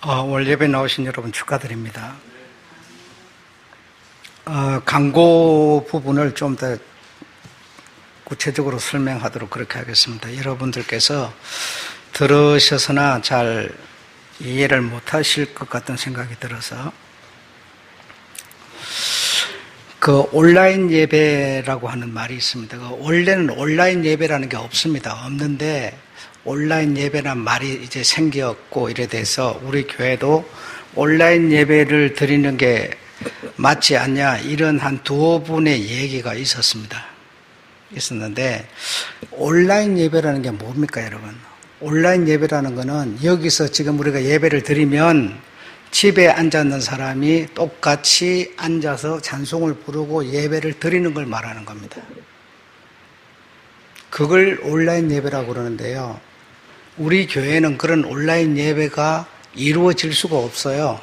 오늘 예배 나오신 여러분 축하드립니다. 광고 부분을 좀 더 구체적으로 설명하도록 그렇게 하겠습니다. 여러분들께서 들으셔서나 잘 이해를 못하실 것 같은 생각이 들어서 온라인 예배라고 하는 말이 있습니다. 원래는 온라인 예배라는 게 없는데 온라인 예배란 말이 이제 생겼고 이래 돼서 우리 교회도 온라인 예배를 드리는 게 맞지 않냐 이런 한 두어 분의 얘기가 있었는데 온라인 예배라는 게 뭡니까 여러분? 온라인 예배라는 거는 여기서 지금 우리가 예배를 드리면 집에 앉았는 사람이 똑같이 앉아서 찬송을 부르고 예배를 드리는 걸 말하는 겁니다. 그걸 온라인 예배라고 그러는데요. 우리 교회는 그런 온라인 예배가 이루어질 수가 없어요.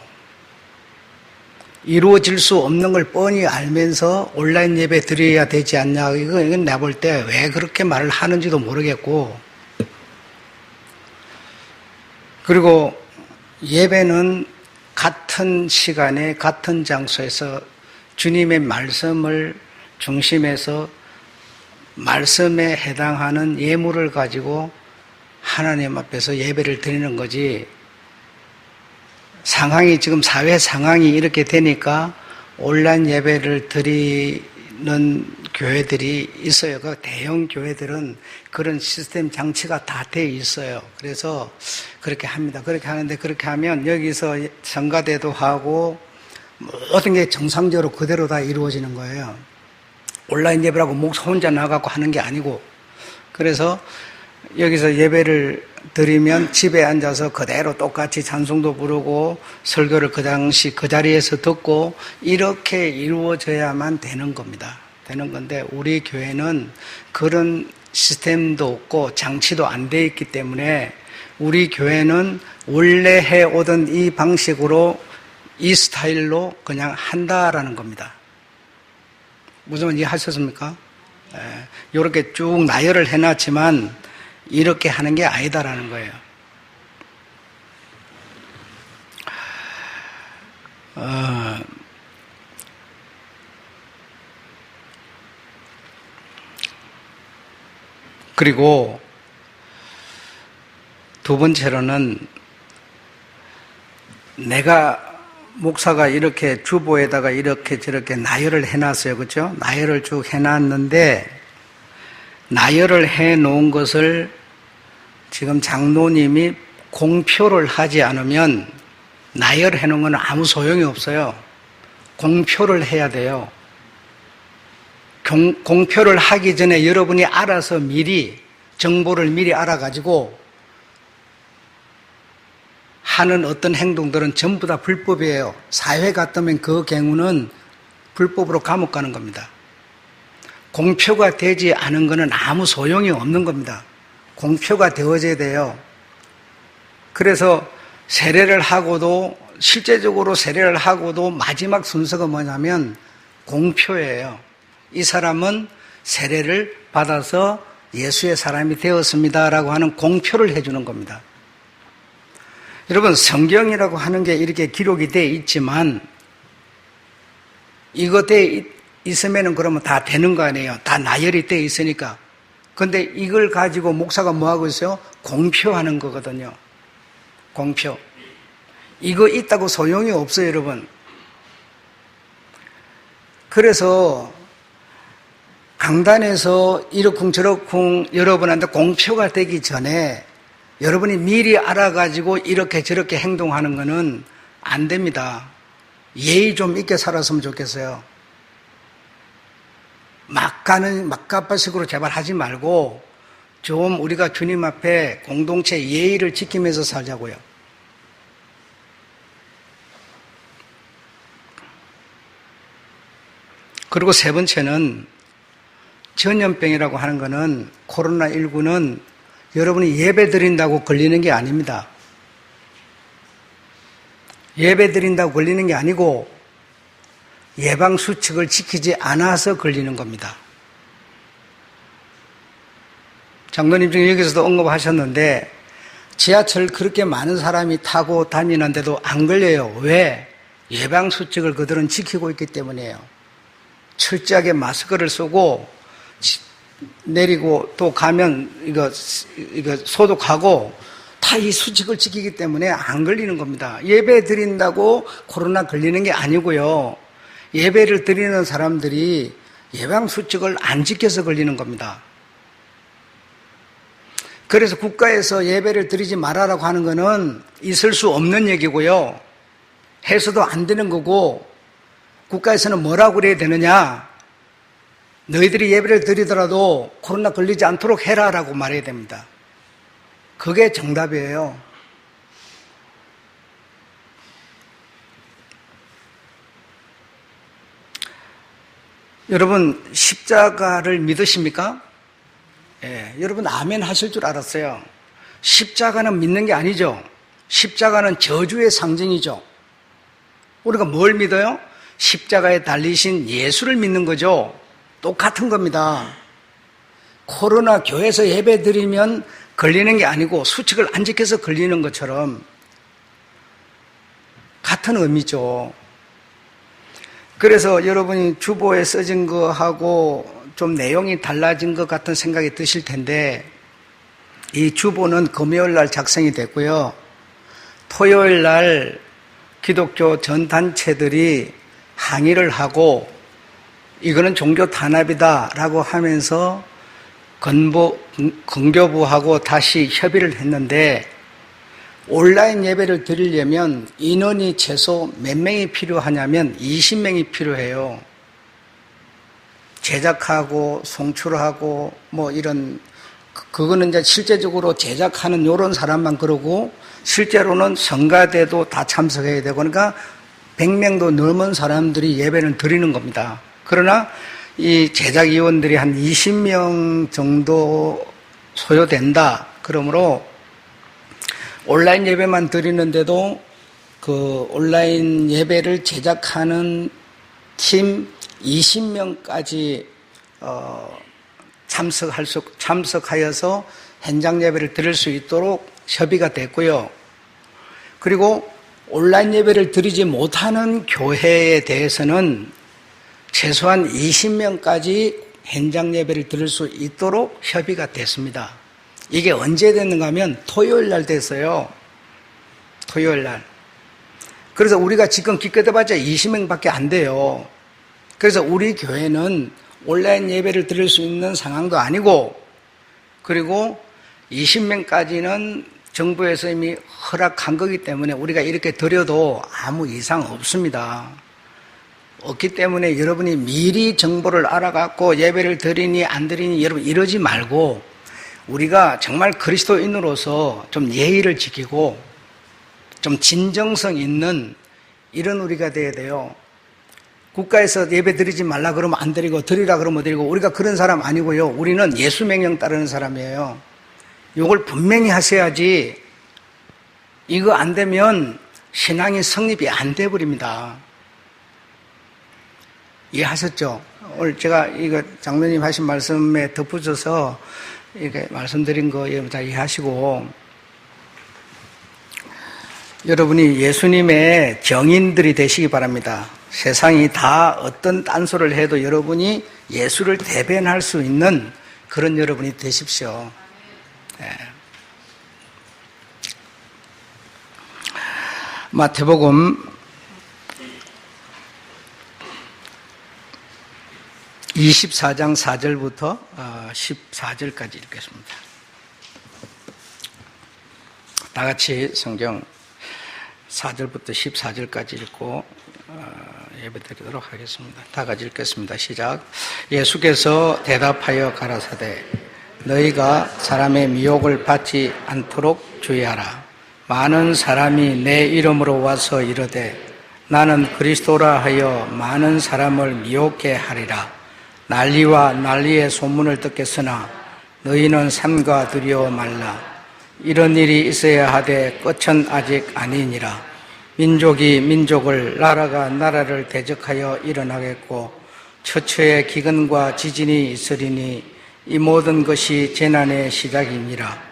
이루어질 수 없는 걸 뻔히 알면서 온라인 예배 드려야 되지 않냐. 이건 내가 볼 때 왜 그렇게 말을 하는지도 모르겠고. 그리고 예배는 같은 시간에 같은 장소에서 주님의 말씀을 중심에서 말씀에 해당하는 예물을 가지고 하나님 앞에서 예배를 드리는 거지. 지금 사회 상황이 이렇게 되니까 온라인 예배를 드리는 교회들이 있어요. 그 대형 교회들은 그런 시스템 장치가 다 돼 있어요. 그래서 그렇게 합니다. 그렇게 하는데 그렇게 하면 여기서 성가대도 하고 모든 게 정상적으로 그대로 다 이루어지는 거예요. 온라인 예배라고 목사 혼자 나가고 하는 게 아니고. 그래서 여기서 예배를 드리면 집에 앉아서 그대로 똑같이 찬송도 부르고 설교를 그 당시 그 자리에서 듣고 이렇게 이루어져야만 되는 겁니다. 되는 건데 우리 교회는 그런 시스템도 없고 장치도 안 돼 있기 때문에 우리 교회는 원래 해오던 이 방식으로 이 스타일로 그냥 한다라는 겁니다. 무슨 말인지 이해하셨습니까? 이렇게 쭉 나열을 해놨지만 이렇게 하는 게 아니다라는 거예요. 그리고 두 번째로는 내가 목사가 이렇게 주보에다가 이렇게 저렇게 나열을 해놨어요. 그렇죠? 나열을 쭉 해놨는데 나열을 해놓은 것을 지금 장로님이 공표를 하지 않으면 나열해 놓은 건 아무 소용이 없어요. 공표를 해야 돼요. 공표를 하기 전에 여러분이 알아서 정보를 미리 알아가지고 하는 어떤 행동들은 전부 다 불법이에요. 사회 같으면 그 경우는 불법으로 감옥 가는 겁니다. 공표가 되지 않은 것은 아무 소용이 없는 겁니다. 공표가 되어져야 돼요. 그래서 실제적으로 세례를 하고도 마지막 순서가 뭐냐면 공표예요. 이 사람은 세례를 받아서 예수의 사람이 되었습니다라고 하는 공표를 해주는 겁니다. 여러분, 성경이라고 하는 게 이렇게 기록이 되어 있지만 이거 되어 있으면은 그러면 다 되는 거 아니에요. 다 나열이 되어 있으니까. 근데 이걸 가지고 목사가 뭐 하고 있어요? 공표하는 거거든요. 공표. 이거 있다고 소용이 없어요, 여러분. 그래서 강단에서 이러쿵저러쿵 여러분한테 공표가 되기 전에 여러분이 미리 알아가지고 이렇게 저렇게 행동하는 거는 안 됩니다. 예의 좀 있게 살았으면 좋겠어요. 막가빠식으로 제발 하지 말고 좀 우리가 주님 앞에 공동체 예의를 지키면서 살자고요. 그리고 세 번째는 전염병이라고 하는 거는 코로나19는 여러분이 예배 드린다고 걸리는 게 아닙니다. 예배 드린다고 걸리는 게 아니고 예방수칙을 지키지 않아서 걸리는 겁니다. 장로님 중에 여기서도 언급하셨는데 지하철 그렇게 많은 사람이 타고 다니는데도 안 걸려요. 왜? 예방수칙을 그들은 지키고 있기 때문이에요. 철저하게 마스크를 쓰고 내리고 또 가면 이거 소독하고 다 이 수칙을 지키기 때문에 안 걸리는 겁니다. 예배 드린다고 코로나 걸리는 게 아니고요. 예배를 드리는 사람들이 예방수칙을 안 지켜서 걸리는 겁니다. 그래서 국가에서 예배를 드리지 말아라고 하는 것은 있을 수 없는 얘기고요. 해서도 안 되는 거고, 국가에서는 뭐라고 그래야 되느냐? 너희들이 예배를 드리더라도 코로나 걸리지 않도록 해라라고 말해야 됩니다. 그게 정답이에요. 여러분, 십자가를 믿으십니까? 예, 여러분 아멘 하실 줄 알았어요. 십자가는 믿는 게 아니죠. 십자가는 저주의 상징이죠. 우리가 뭘 믿어요? 십자가에 달리신 예수를 믿는 거죠. 똑같은 겁니다. 코로나 교회에서 예배 드리면 걸리는 게 아니고 수칙을 안 지켜서 걸리는 것처럼 같은 의미죠. 그래서 여러분이 주보에 써진 거하고 좀 내용이 달라진 것 같은 생각이 드실 텐데, 이 주보는 금요일 날 작성이 됐고요. 토요일 날 기독교 전 단체들이 항의를 하고 이거는 종교 탄압이다라고 하면서 건교부하고 다시 협의를 했는데, 온라인 예배를 드리려면 인원이 최소 몇 명이 필요하냐면 20명이 필요해요. 제작하고 송출하고 뭐 이런, 그거는 이제 실제적으로 제작하는 요런 사람만 그러고, 실제로는 성가대도 다 참석해야 되고, 그러니까 100명도 넘은 사람들이 예배를 드리는 겁니다. 그러나 이 제작위원들이 한 20명 정도 소요된다. 그러므로 온라인 예배만 드리는데도 그 온라인 예배를 제작하는 팀 20명까지 참석하여서 현장 예배를 드릴 수 있도록 협의가 됐고요. 그리고 온라인 예배를 드리지 못하는 교회에 대해서는 최소한 20명까지 현장 예배를 드릴 수 있도록 협의가 됐습니다. 이게 언제 됐는가 하면 토요일 날 됐어요. 토요일 날. 그래서 우리가 지금 기껏해봤자 20명밖에 안 돼요. 그래서 우리 교회는 온라인 예배를 드릴 수 있는 상황도 아니고, 그리고 20명까지는 정부에서 이미 허락한 거기 때문에 우리가 이렇게 드려도 아무 이상 없습니다. 없기 때문에 여러분이 미리 정보를 알아갖고 예배를 드리니 안 드리니 여러분 이러지 말고, 우리가 정말 그리스도인으로서 좀 예의를 지키고 좀 진정성 있는 이런 우리가 돼야 돼요. 국가에서 예배 드리지 말라 그러면 안 드리고, 드리라 그러면 드리고, 우리가 그런 사람 아니고요. 우리는 예수 명령 따르는 사람이에요. 이걸 분명히 하셔야지. 이거 안 되면 신앙이 성립이 안 돼 버립니다. 이해하셨죠? 오늘 제가 이거 장로님 하신 말씀에 덧붙여서 이렇게 말씀드린 거 여러분 다 이해하시고, 여러분이 예수님의 정인들이 되시기 바랍니다. 세상이 다 어떤 딴소리를 해도 여러분이 예수를 대변할 수 있는 그런 여러분이 되십시오. 네. 마태복음 24장 4절부터 14절까지 읽겠습니다. 다 같이 성경 4절부터 14절까지 읽고 예배드리도록 하겠습니다. 다 같이 읽겠습니다. 시작. 예수께서 대답하여 가라사대 너희가 사람의 미혹을 받지 않도록 주의하라. 많은 사람이 내 이름으로 와서 이르되 나는 그리스도라 하여 많은 사람을 미혹게 하리라. 난리와 난리의 소문을 듣겠으나 너희는 삼가 두려워 말라. 이런 일이 있어야 하되 끝은 아직 아니니라. 민족이 민족을, 나라가 나라를 대적하여 일어나겠고 처처에 기근과 지진이 있으리니 이 모든 것이 재난의 시작이니라.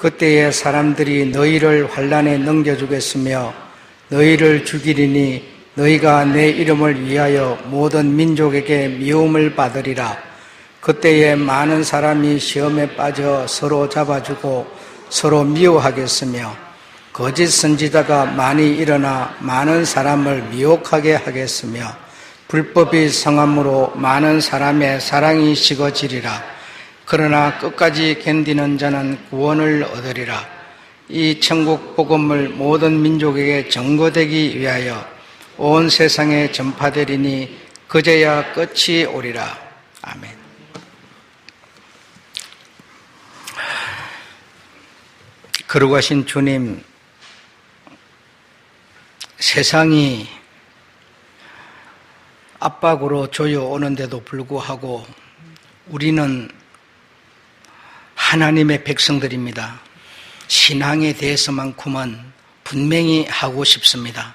그때에 사람들이 너희를 환난에 넘겨주겠으며 너희를 죽이리니 너희가 내 이름을 위하여 모든 민족에게 미움을 받으리라. 그때에 많은 사람이 시험에 빠져 서로 잡아주고 서로 미워하겠으며 거짓 선지자가 많이 일어나 많은 사람을 미혹하게 하겠으며 불법이 성함으로 많은 사람의 사랑이 식어지리라. 그러나 끝까지 견디는 자는 구원을 얻으리라. 이 천국 복음을 모든 민족에게 전거되기 위하여 온 세상에 전파되리니 그제야 끝이 오리라. 아멘. 거룩하신 주님, 세상이 압박으로 조여오는데도 불구하고 우리는 하나님의 백성들입니다. 신앙에 대해서만큼은 분명히 하고 싶습니다.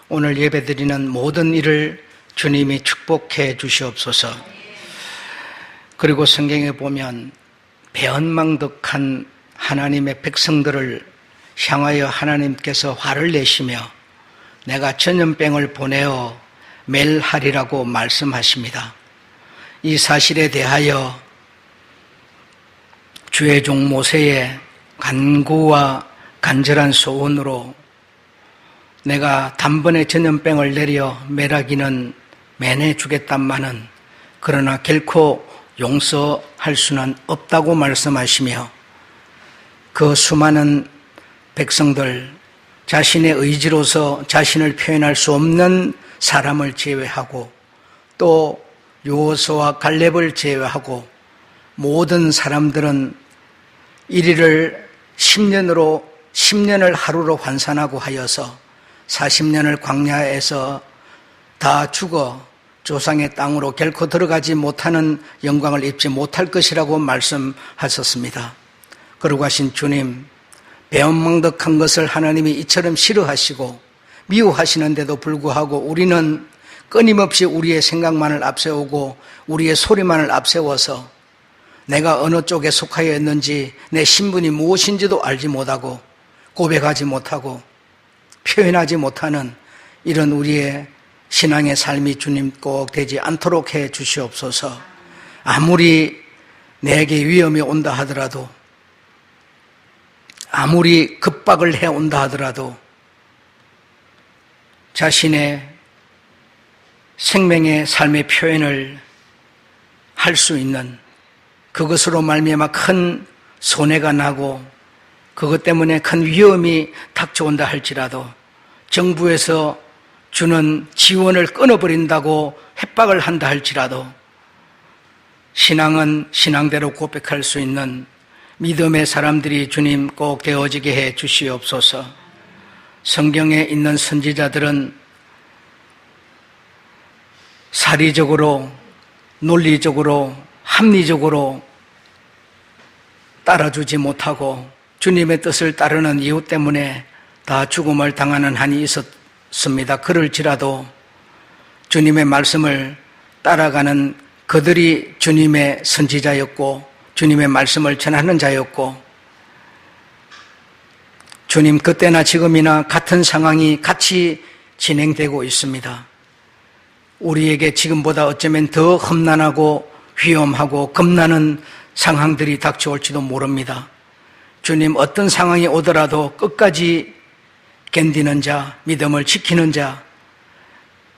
오늘 예배드리는 모든 일을 주님이 축복해 주시옵소서. 그리고 성경에 보면 배은망덕한 하나님의 백성들을 향하여 하나님께서 화를 내시며 내가 전염병을 보내어 멸하리라고 말씀하십니다. 이 사실에 대하여 주의 종 모세의 간구와 간절한 소원으로 내가 단번에 전염병을 내려 멸하기는 면해주겠단마는 그러나 결코 용서할 수는 없다고 말씀하시며 그 수많은 백성들 자신의 의지로서 자신을 표현할 수 없는 사람을 제외하고 또 여호수아와 갈렙을 제외하고 모든 사람들은 일일을 10년을 하루로 환산하고 하여서 40년을 광야에서 다 죽어 조상의 땅으로 결코 들어가지 못하는 영광을 입지 못할 것이라고 말씀하셨습니다. 거룩하신 주님, 배은망덕한 것을 하나님이 이처럼 싫어하시고 미워하시는데도 불구하고 우리는 끊임없이 우리의 생각만을 앞세우고 우리의 소리만을 앞세워서 내가 어느 쪽에 속하여 있는지 내 신분이 무엇인지도 알지 못하고 고백하지 못하고 표현하지 못하는 이런 우리의 신앙의 삶이 주님 꼭 되지 않도록 해 주시옵소서. 아무리 내게 위험이 온다 하더라도 아무리 급박을 해온다 하더라도 자신의 생명의 삶의 표현을 할 수 있는 그것으로 말미암아 큰 손해가 나고 그것 때문에 큰 위험이 닥쳐온다 할지라도 정부에서 주는 지원을 끊어버린다고 협박을 한다 할지라도 신앙은 신앙대로 고백할 수 있는 믿음의 사람들이 주님 꼭 되어지게 해 주시옵소서. 성경에 있는 선지자들은 사리적으로, 논리적으로, 합리적으로 따라주지 못하고 주님의 뜻을 따르는 이유 때문에 다 죽음을 당하는 한이 있었습니다. 그럴지라도 주님의 말씀을 따라가는 그들이 주님의 선지자였고 주님의 말씀을 전하는 자였고 주님 그때나 지금이나 같은 상황이 같이 진행되고 있습니다. 우리에게 지금보다 어쩌면 더 험난하고 위험하고 겁나는 상황들이 닥쳐올지도 모릅니다. 주님 어떤 상황이 오더라도 끝까지 견디는 자, 믿음을 지키는 자,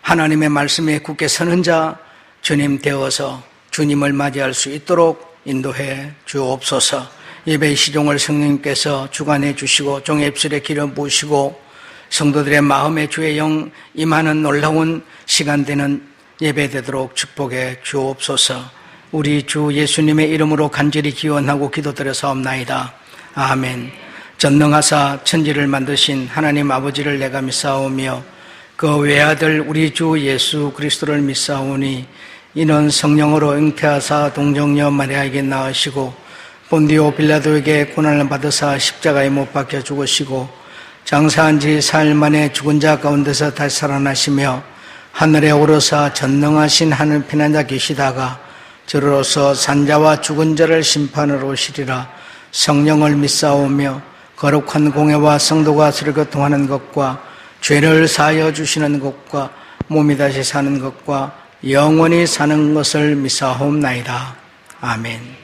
하나님의 말씀에 굳게 서는 자 주님 되어서 주님을 맞이할 수 있도록 인도해 주옵소서. 예배의 시종을 성령님께서 주관해 주시고 종의 입술에 기름 부으시고 성도들의 마음에 주의 영 임하는 놀라운 시간 되는 예배 되도록 축복해 주옵소서. 우리 주 예수님의 이름으로 간절히 기원하고 기도드려사옵나이다. 아멘. 전능하사 천지를 만드신 하나님 아버지를 내가 믿사오며 그 외아들 우리 주 예수 그리스도를 믿사오니 이는 성령으로 잉태하사 동정녀 마리아에게 낳으시고 본디오 빌라도에게 고난을 받으사 십자가에 못 박혀 죽으시고 장사한 지 사흘 만에 죽은 자 가운데서 다시 살아나시며 하늘에 오르사 전능하신 하늘 피난자 계시다가 저로서 산자와 죽은 자를 심판하러 오시리라. 성령을 믿사오며 거룩한 공회와 성도가 서로 교통하는 것과 죄를 사하여 주시는 것과 몸이 다시 사는 것과 영원히 사는 것을 믿사옵나이다. 아멘.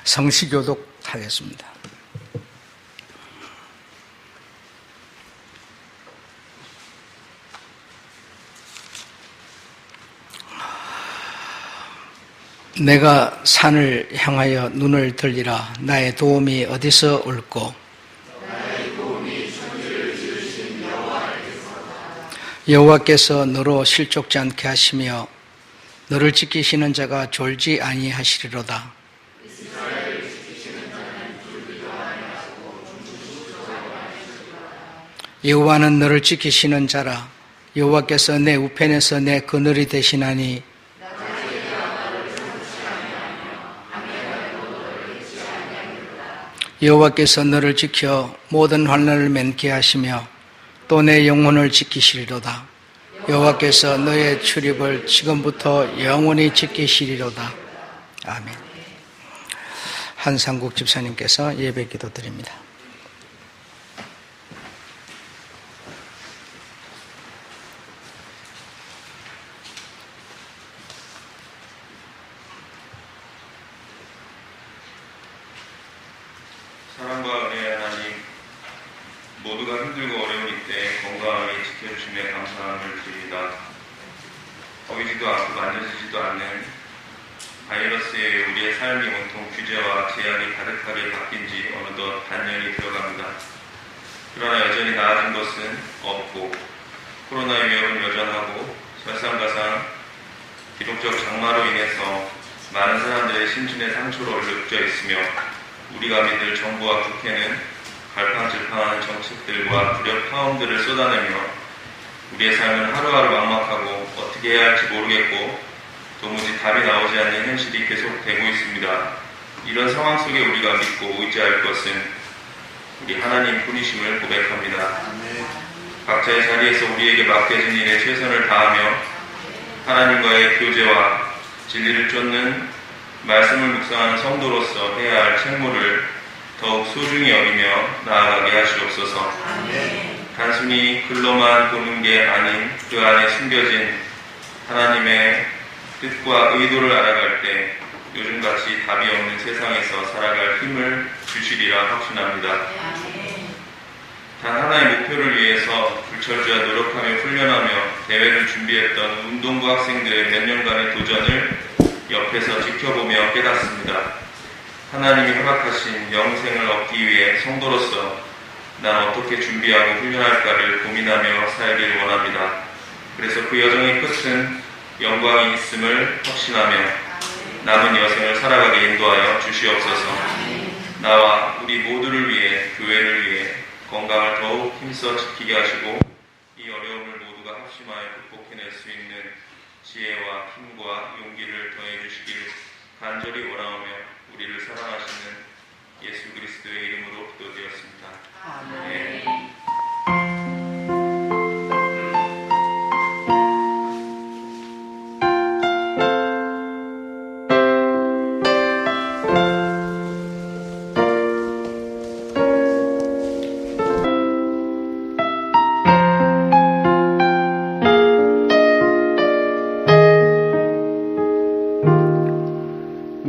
성시교독하겠습니다. 내가 산을 향하여 눈을 들리라. 나의 도움이 어디서 올꼬? 여호와께서 너로 실족지 않게 하시며 너를 지키시는 자가 졸지 아니하시리로다. 여호와는 너를 지키시는 자라. 여호와께서 내 우편에서 내 그늘이 되시나니 여호와께서 너를 지켜 모든 환난을免게 하시며 또 내 영혼을 지키시리로다. 여호와께서 너의 출입을 지금부터 영원히 지키시리로다. 아멘. 한상국 집사님께서 예배 기도 드립니다. 사랑과 은혜의 하나님, 모두가 힘들고 어려울 때 건강하게 지켜주심에 감사함을 드립니다. 보이지도 않고 만져지지도 않는 바이러스에 우리의 삶이 온통 규제와 제약이 가득하게 바뀐 지 어느덧 반년이 들어갑니다. 그러나 여전히 나아진 것은 없고 코로나의 위협은 여전하고 설상가상 기독적 장마로 인해서 많은 사람들의 심신의 상처로 얽혀 있으며 우리가 믿을 정부와 국회는 갈팡질팡하는 정책들과 불협 파음들을 쏟아내며 우리의 삶은 하루하루 막막하고 어떻게 해야 할지 모르겠고 도무지 답이 나오지 않는 현실이 계속되고 있습니다. 이런 상황 속에 우리가 믿고 의지할 것은 우리 하나님 분이심을 고백합니다. 각자의 자리에서 우리에게 맡겨진 일에 최선을 다하며 하나님과의 교제와 진리를 쫓는 말씀을 묵상하는 성도로서 해야 할 책무를 더욱 소중히 여기며 나아가게 하시옵소서. 단순히 글로만 보는 게 아닌 그 안에 숨겨진 하나님의 뜻과 의도를 알아갈 때 요즘같이 답이 없는 세상에서 살아갈 힘을 주시리라 확신합니다. 단 하나의 목표를 위해서 불철주야 노력하며 훈련하며 대회를 준비했던 운동부 학생들의 몇 년간의 도전을 옆에서 지켜보며 깨닫습니다. 하나님이 허락하신 영생을 얻기 위해 성도로서 난 어떻게 준비하고 훈련할까를 고민하며 살기를 원합니다. 그래서 그 여정의 끝은 영광이 있음을 확신하며 남은 여생을 살아가게 인도하여 주시옵소서. 나와 우리 모두를 위해, 교회를 위해 건강을 더욱 힘써 지키게 하시고 이 어려움을 모두가 합심하여 극복해낼 수 있는 지혜와 힘과 용기를 더해 주시길 간절히 원하오며 우리를 사랑하시는 예수 그리스도의 이름으로 기도드렸습니다. 아멘.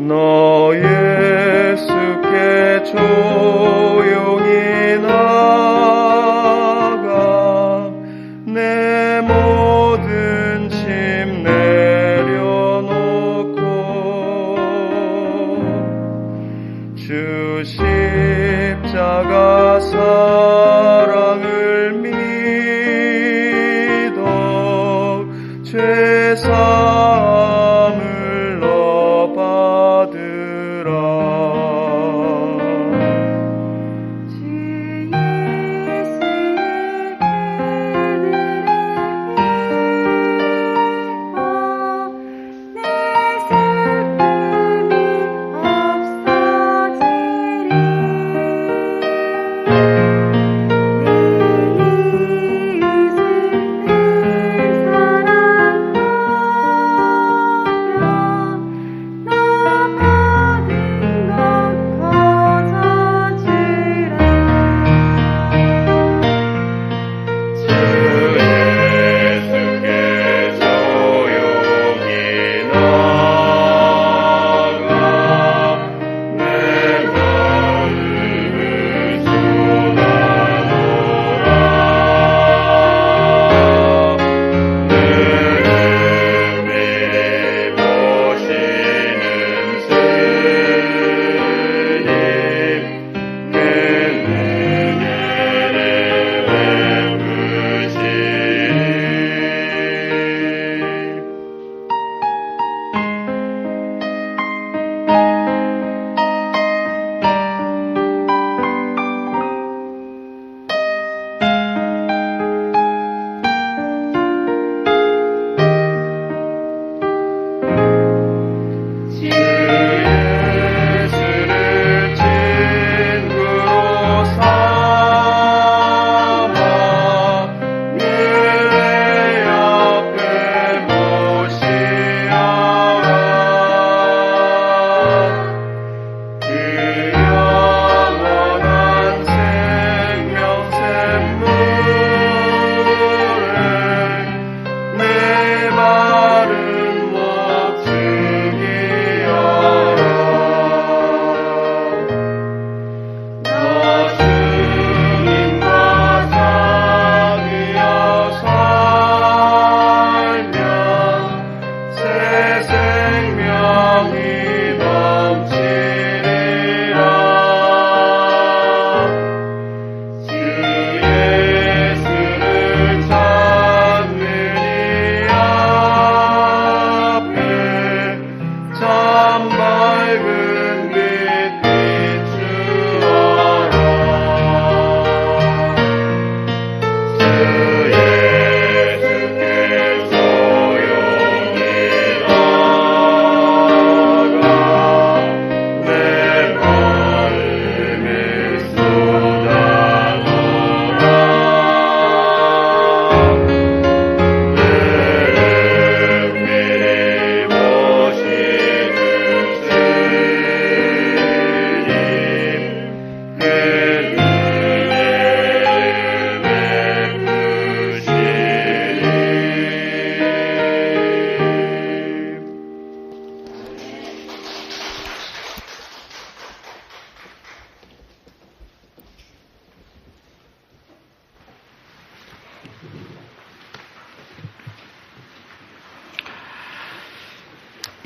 너 예수께 조용히 나아가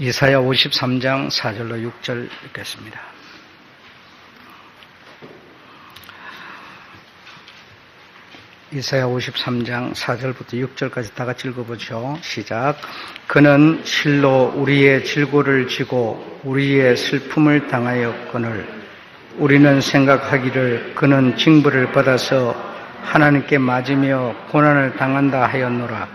이사야 53장 4절로 6절 읽겠습니다. 이사야 53장 4절부터 6절까지 다 같이 읽어보죠. 시작. 그는 실로 우리의 질고를 지고 우리의 슬픔을 당하였거늘 우리는 생각하기를 그는 징벌을 받아서 하나님께 맞으며 고난을 당한다 하였노라.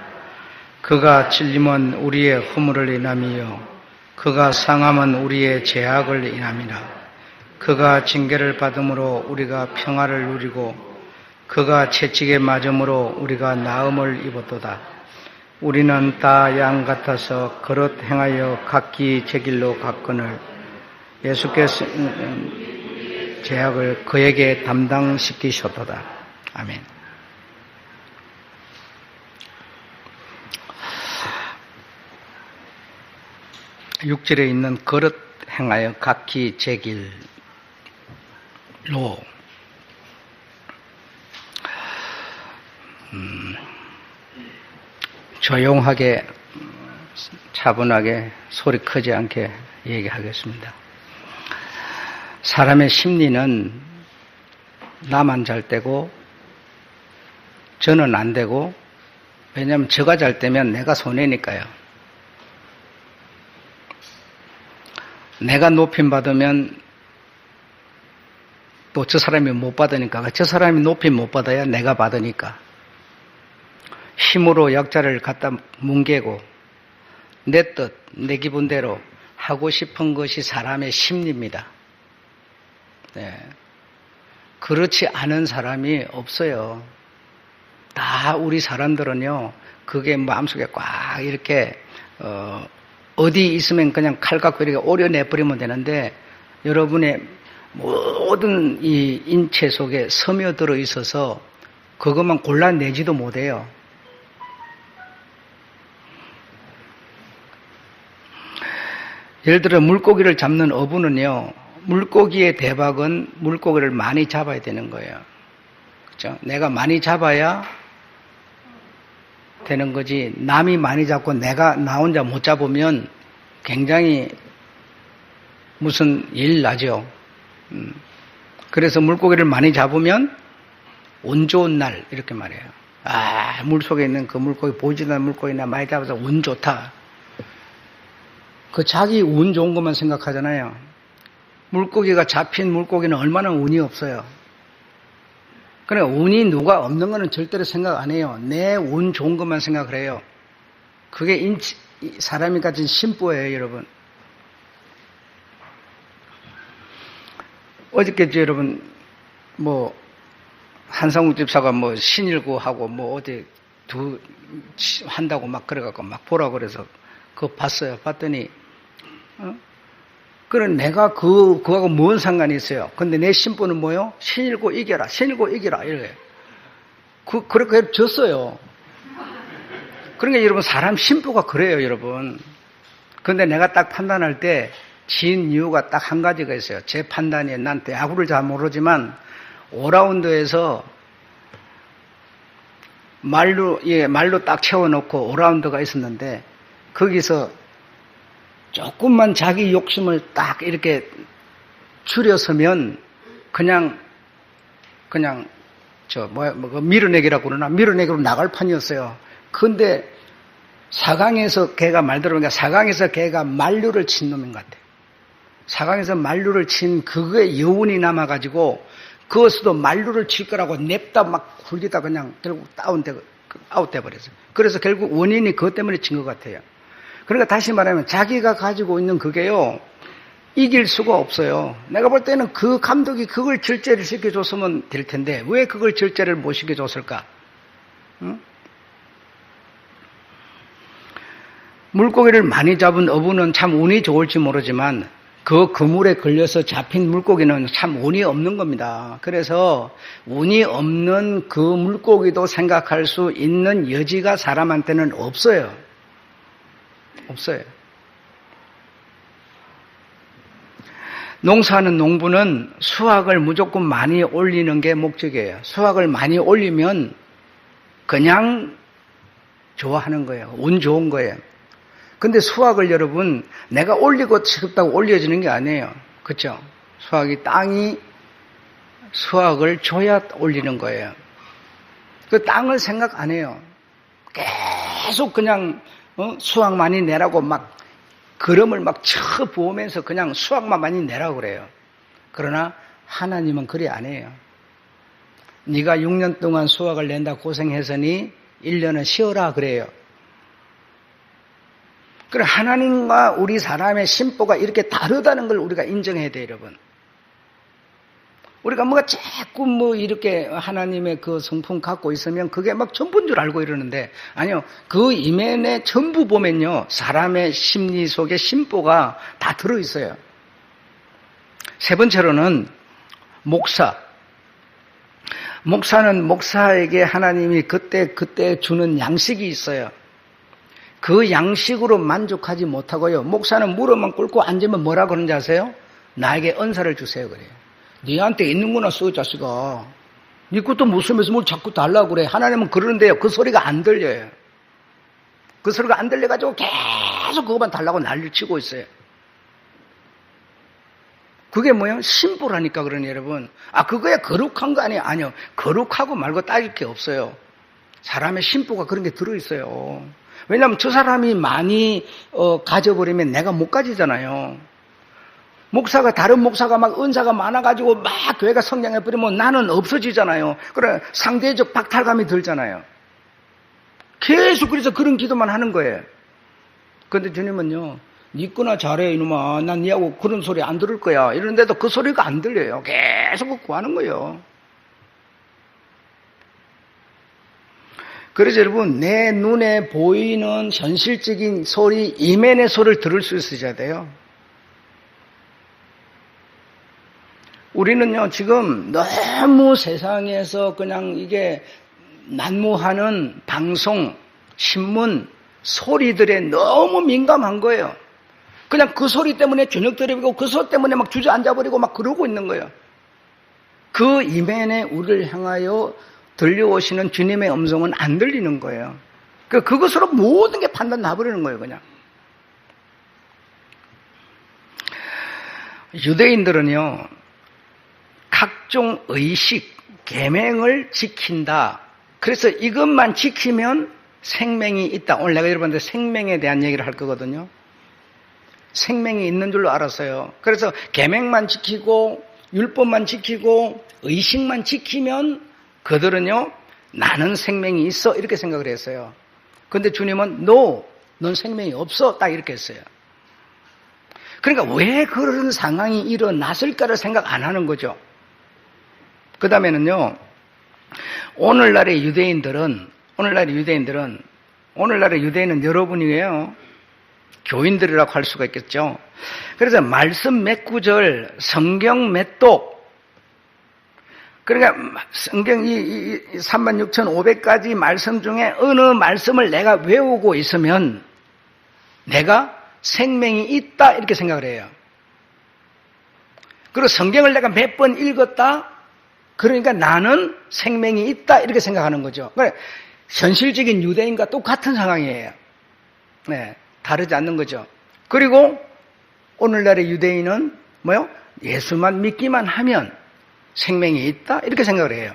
그가 찔림은 우리의 허물을 인함이요 그가 상함은 우리의 죄악을 인함이라. 그가 징계를 받음으로 우리가 평화를 누리고 그가 채찍에 맞음으로 우리가 나음을 입었도다. 우리는 다 양 같아서 그릇 행하여 각기 제 길로 갔거늘 예수께서 죄악을 그에게 담당시키셨도다. 아멘. 육절에 있는 그릇 행하여 각기 제 길로 조용하게 차분하게 소리 크지 않게 얘기하겠습니다. 사람의 심리는 나만 잘 되고 저는 안 되고, 왜냐하면 저가 잘 되면 내가 손해니까요. 내가 높임 받으면 또 저 사람이 못 받으니까, 저 사람이 높임 못 받아야 내가 받으니까 힘으로 약자를 갖다 뭉개고 내 뜻, 내 기분대로 하고 싶은 것이 사람의 심리입니다. 네. 그렇지 않은 사람이 없어요. 다 우리 사람들은요, 그게 마음속에 꽉 이렇게 어디 있으면 그냥 칼 갖고 이렇게 오려내버리면 되는데, 여러분의 모든 이 인체 속에 스며들어 있어서 그것만 골라내지도 못해요. 예를 들어 물고기를 잡는 어부는요, 물고기의 대박은 물고기를 많이 잡아야 되는 거예요. 그렇죠? 내가 많이 잡아야 되는 거지, 남이 많이 잡고 내가 나 혼자 못 잡으면 굉장히 무슨 일 나죠. 그래서 물고기를 많이 잡으면 운 좋은 날 이렇게 말해요. 아, 물속에 있는 그 물고기, 보이지도 않는 물고기나 많이 잡아서 운 좋다. 그 자기 운 좋은 것만 생각하잖아요. 물고기가 잡힌 물고기는 얼마나 운이 없어요. 그러니까 운이 누가 없는 거는 절대로 생각 안 해요. 내 운 좋은 것만 생각을 해요. 그게 사람이 가진 심보예요, 여러분. 어저께죠, 여러분, 한상욱 집사가 신일구하고 어디 한다고 막 그래갖고 막 보라고 그래서 그거 봤어요. 봤더니, 그럼 내가 그거하고 뭔 상관이 있어요? 근데 내 심보는 뭐요? 신일구 이겨라, 신일구 이겨라, 이렇게. 그렇게 졌어요. 그러니까 여러분, 사람 심보가 그래요, 여러분. 근데 내가 딱 판단할 때, 진 이유가 딱 한 가지가 있어요. 제 판단이, 난 야구를 잘 모르지만 5라운드에서 말로 딱 채워놓고 5라운드가 있었는데, 거기서 조금만 자기 욕심을 딱 이렇게 줄여서면 그냥 밀어내기라고 그러나, 밀어내기로 나갈 판이었어요. 근데 4강에서 걔가 말대로 4강에서 걔가 만루를 친 놈인 것 같아요. 4강에서 만루를 친 그거에 여운이 남아가지고, 그것도 만루를 칠 거라고 냅다 막 굴리다 그냥 결국 아웃돼버렸어요. 그래서 결국 원인이 그것 때문에 진 것 같아요. 그러니까 다시 말하면 자기가 가지고 있는 그게요, 이길 수가 없어요. 내가 볼 때는 그 감독이 그걸 절제를 시켜줬으면 될 텐데, 왜 그걸 절제를 못 시켜줬을까? 응? 물고기를 많이 잡은 어부는 참 운이 좋을지 모르지만 그 그물에 걸려서 잡힌 물고기는 참 운이 없는 겁니다. 그래서 운이 없는 그 물고기도 생각할 수 있는 여지가 사람한테는 없어요. 없어요. 농사하는 농부는 수확을 무조건 많이 올리는 게 목적이에요. 수확을 많이 올리면 그냥 좋아하는 거예요. 운 좋은 거예요. 근데 수확을 여러분, 내가 올리고 싶다고 올려지는 게 아니에요. 그렇죠? 땅이 수확을 줘야 올리는 거예요. 그 땅을 생각 안 해요. 계속 그냥 수확 많이 내라고 막 그름을 막 쳐 부으면서 그냥 수확만 많이 내라고 그래요. 그러나 하나님은 그리 안 해요. 네가 6년 동안 수확을 낸다 고생했으니 1년은 쉬어라 그래요. 그럼 하나님과 우리 사람의 심보가 이렇게 다르다는 걸 우리가 인정해야 돼요, 여러분. 우리가 뭐가 자꾸 이렇게 하나님의 그 성품 갖고 있으면 그게 막 전부인 줄 알고 이러는데, 아니요. 그 이면에 전부 보면요, 사람의 심리 속에 심보가 다 들어있어요. 세 번째로는 목사는 목사에게 하나님이 그때 주는 양식이 있어요. 그 양식으로 만족하지 못하고요. 목사는 무릎만 꿇고 앉으면 뭐라 그러는지 아세요? 나에게 은사를 주세요 그래요. 네한테 있는구나 써 자식아. 네 것도 무슨면서 뭘 자꾸 달라고 그래. 하나님은 그러는데요. 그 소리가 안 들려요. 그 소리가 안 들려가지고 계속 그것만 달라고 난리를 치고 있어요. 그게 뭐예요? 심보라니까 그러니 여러분. 그거야 거룩한 거 아니에요? 아니요. 거룩하고 말고 따질 게 없어요. 사람의 심보가 그런 게 들어있어요. 왜냐하면 저 사람이 많이 가져버리면 내가 못 가지잖아요. 다른 목사가 막 은사가 많아가지고 막 교회가 성장해버리면 나는 없어지잖아요. 그래, 상대적 박탈감이 들잖아요. 계속 그래서 그런 기도만 하는 거예요. 그런데 주님은요, 니 거나 잘해 이놈아. 난 니하고 그런 소리 안 들을 거야. 이러는데도 그 소리가 안 들려요. 계속 구하는 거예요. 그래서 여러분, 내 눈에 보이는 현실적인 소리, 이면의 소리를 들을 수 있어야 돼요. 우리는요, 지금 너무 세상에서 그냥 이게 난무하는 방송, 신문, 소리들에 너무 민감한 거예요. 그냥 그 소리 때문에 저녁 때리고 그 소리 때문에 막 주저앉아버리고 막 그러고 있는 거예요. 그 이면에 우리를 향하여 들려오시는 주님의 음성은 안 들리는 거예요. 그것으로 모든 게 판단 나버리는 거예요, 그냥. 유대인들은요, 각종 의식, 계명을 지킨다. 그래서 이것만 지키면 생명이 있다. 오늘 내가 여러분한테 생명에 대한 얘기를 할 거거든요. 생명이 있는 줄로 알았어요. 그래서 계명만 지키고 율법만 지키고 의식만 지키면 그들은요, 나는 생명이 있어 이렇게 생각을 했어요. 그런데 주님은 No, 넌 생명이 없어 딱 이렇게 했어요. 그러니까 왜 그런 상황이 일어났을까를 생각 안 하는 거죠. 그 다음에는요, 오늘날의 유대인은 여러분이에요. 교인들이라고 할 수가 있겠죠. 그래서 말씀 몇 구절, 성경 몇 독, 그러니까 성경 이 36,500가지 말씀 중에 어느 말씀을 내가 외우고 있으면 내가 생명이 있다 이렇게 생각을 해요. 그리고 성경을 내가 몇 번 읽었다, 그러니까 나는 생명이 있다 이렇게 생각하는 거죠. 그러니까 현실적인 유대인과 똑같은 상황이에요. 네, 다르지 않는 거죠. 그리고 오늘날의 유대인은 뭐요? 예수만 믿기만 하면 생명이 있다 이렇게 생각을 해요.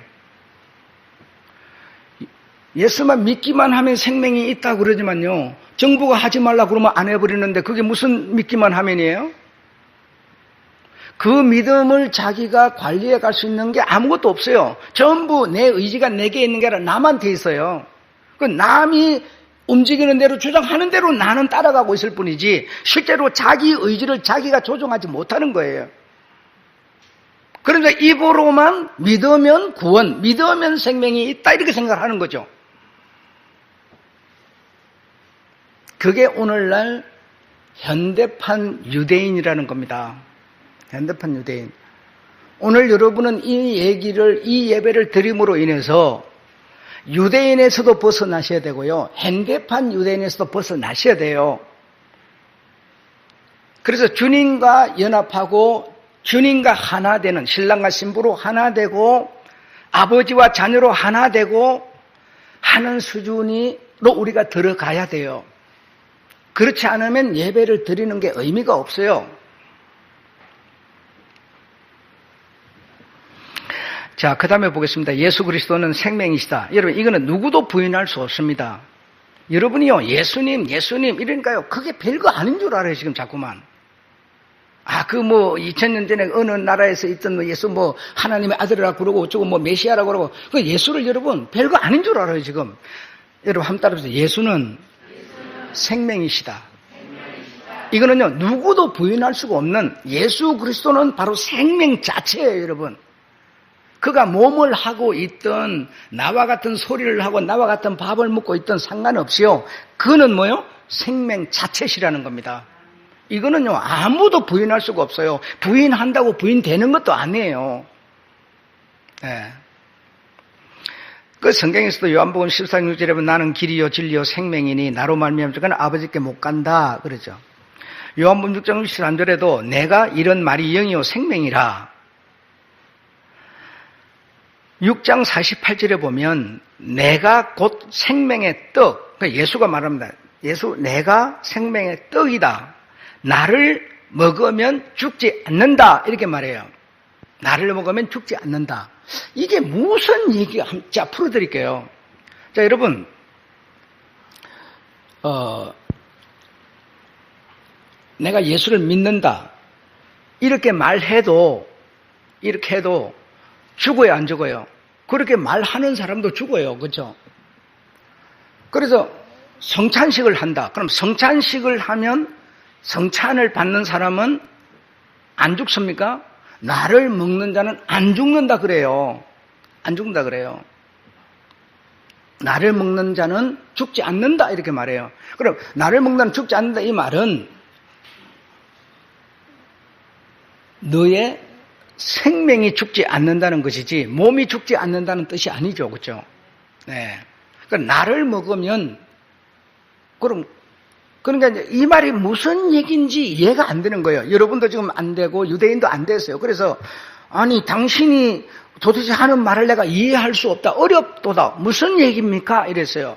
예수만 믿기만 하면 생명이 있다고 그러지만요, 정부가 하지 말라고 그러면 안 해버리는데 그게 무슨 믿기만 하면이에요? 그 믿음을 자기가 관리해 갈 수 있는 게 아무것도 없어요. 전부 내 의지가 내게 있는 게 아니라 남한테 있어요. 그 남이 움직이는 대로 주장하는 대로 나는 따라가고 있을 뿐이지 실제로 자기 의지를 자기가 조종하지 못하는 거예요. 그러니까 입으로만 믿으면 구원, 믿으면 생명이 있다 이렇게 생각하는 거죠. 그게 오늘날 현대판 유대인이라는 겁니다. 현대판 유대인. 오늘 여러분은 이 예배를 드림으로 인해서 유대인에서도 벗어나셔야 되고요, 현대판 유대인에서도 벗어나셔야 돼요. 그래서 주님과 연합하고 주님과 하나 되는, 신랑과 신부로 하나 되고 아버지와 자녀로 하나 되고 하는 수준으로 우리가 들어가야 돼요. 그렇지 않으면 예배를 드리는 게 의미가 없어요. 자, 그 다음에 보겠습니다. 예수 그리스도는 생명이시다. 여러분, 이거는 누구도 부인할 수 없습니다. 여러분이요, 예수님, 이러니까요, 그게 별거 아닌 줄 알아요, 지금 자꾸만. 2000년 전에 어느 나라에서 있던 예수 하나님의 아들이라고 그러고 어쩌고 메시아라고 그러고, 그 예수를 여러분, 별거 아닌 줄 알아요, 지금. 여러분, 한번 따라해보세요. 예수는 생명이시다. 이거는요, 누구도 부인할 수가 없는 예수 그리스도는 바로 생명 자체예요, 여러분. 그가 몸을 하고 있던 나와 같은 소리를 하고 나와 같은 밥을 먹고 있던 상관없이요. 그는 뭐요? 생명 자체시라는 겁니다. 이거는요, 아무도 부인할 수가 없어요. 부인한다고 부인되는 것도 아니에요. 네. 그 성경에서도 요한복음 14장 6절에 보면 나는 길이요 진리요 생명이니 나로 말미암아 아버지께 못 간다 그러죠. 요한복음 6장 13절에도 내가 이런 말이 영이요 생명이라. 6장 48절에 보면 내가 곧 생명의 떡, 그러니까 예수가 말합니다. 내가 생명의 떡이다. 나를 먹으면 죽지 않는다. 이렇게 말해요. 나를 먹으면 죽지 않는다. 이게 무슨 얘기야? 자, 풀어드릴게요. 자, 여러분, 내가 예수를 믿는다. 이렇게 말해도, 죽어요, 안 죽어요? 그렇게 말하는 사람도 죽어요. 그렇죠? 그래서 성찬식을 한다. 그럼 성찬식을 하면 성찬을 받는 사람은 안 죽습니까? 나를 먹는 자는 안 죽는다 그래요. 안 죽는다 그래요. 나를 먹는 자는 죽지 않는다 이렇게 말해요. 그럼 나를 먹는 자는 죽지 않는다 이 말은 너의 생명이 죽지 않는다는 것이지 몸이 죽지 않는다는 뜻이 아니죠. 그렇죠? 네. 그러니까 나를 먹으면 그러니까 이제 이 말이 무슨 얘기인지 이해가 안 되는 거예요. 여러분도 지금 안 되고 유대인도 안 됐어요. 그래서 아니 당신이 도대체 하는 말을 내가 이해할 수 없다. 어렵도다. 무슨 얘기입니까? 이랬어요.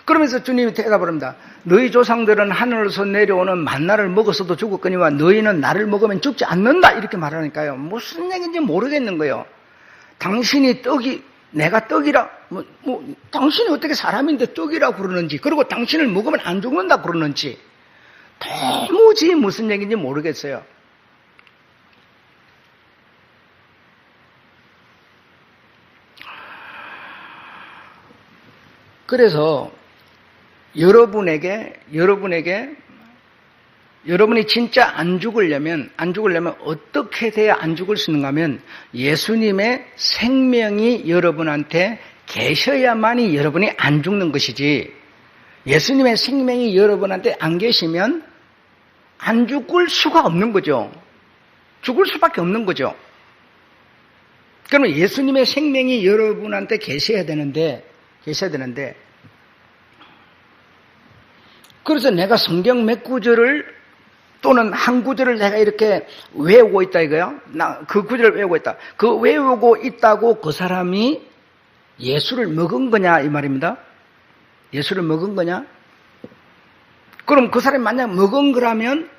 그러면서 주님이 대답을 합니다. 너희 조상들은 하늘에서 내려오는 만나를 먹어서도 죽었거니와 너희는 나를 먹으면 죽지 않는다. 이렇게 말하니까요. 무슨 얘기인지 모르겠는 거예요. 당신이 내가 떡이라, 당신이 어떻게 사람인데 떡이라고 그러는지, 그리고 당신을 먹으면 안 죽는다 그러는지, 도무지 무슨 얘기인지 모르겠어요. 그래서, 여러분이 진짜 안 죽으려면 어떻게 돼야 안 죽을 수 있는가 하면 예수님의 생명이 여러분한테 계셔야만이 여러분이 안 죽는 것이지 예수님의 생명이 여러분한테 안 계시면 안 죽을 수가 없는 거죠. 죽을 수밖에 없는 거죠. 그러면 예수님의 생명이 여러분한테 계셔야 되는데 그래서 내가 성경 몇 구절을 또는 한 구절을 내가 이렇게 외우고 있다 이거요. 그 구절을 외우고 있다. 그 외우고 있다고 그 사람이 예수를 먹은 거냐 이 말입니다. 예수를 먹은 거냐? 그럼 그 사람이 만약 먹은 거라면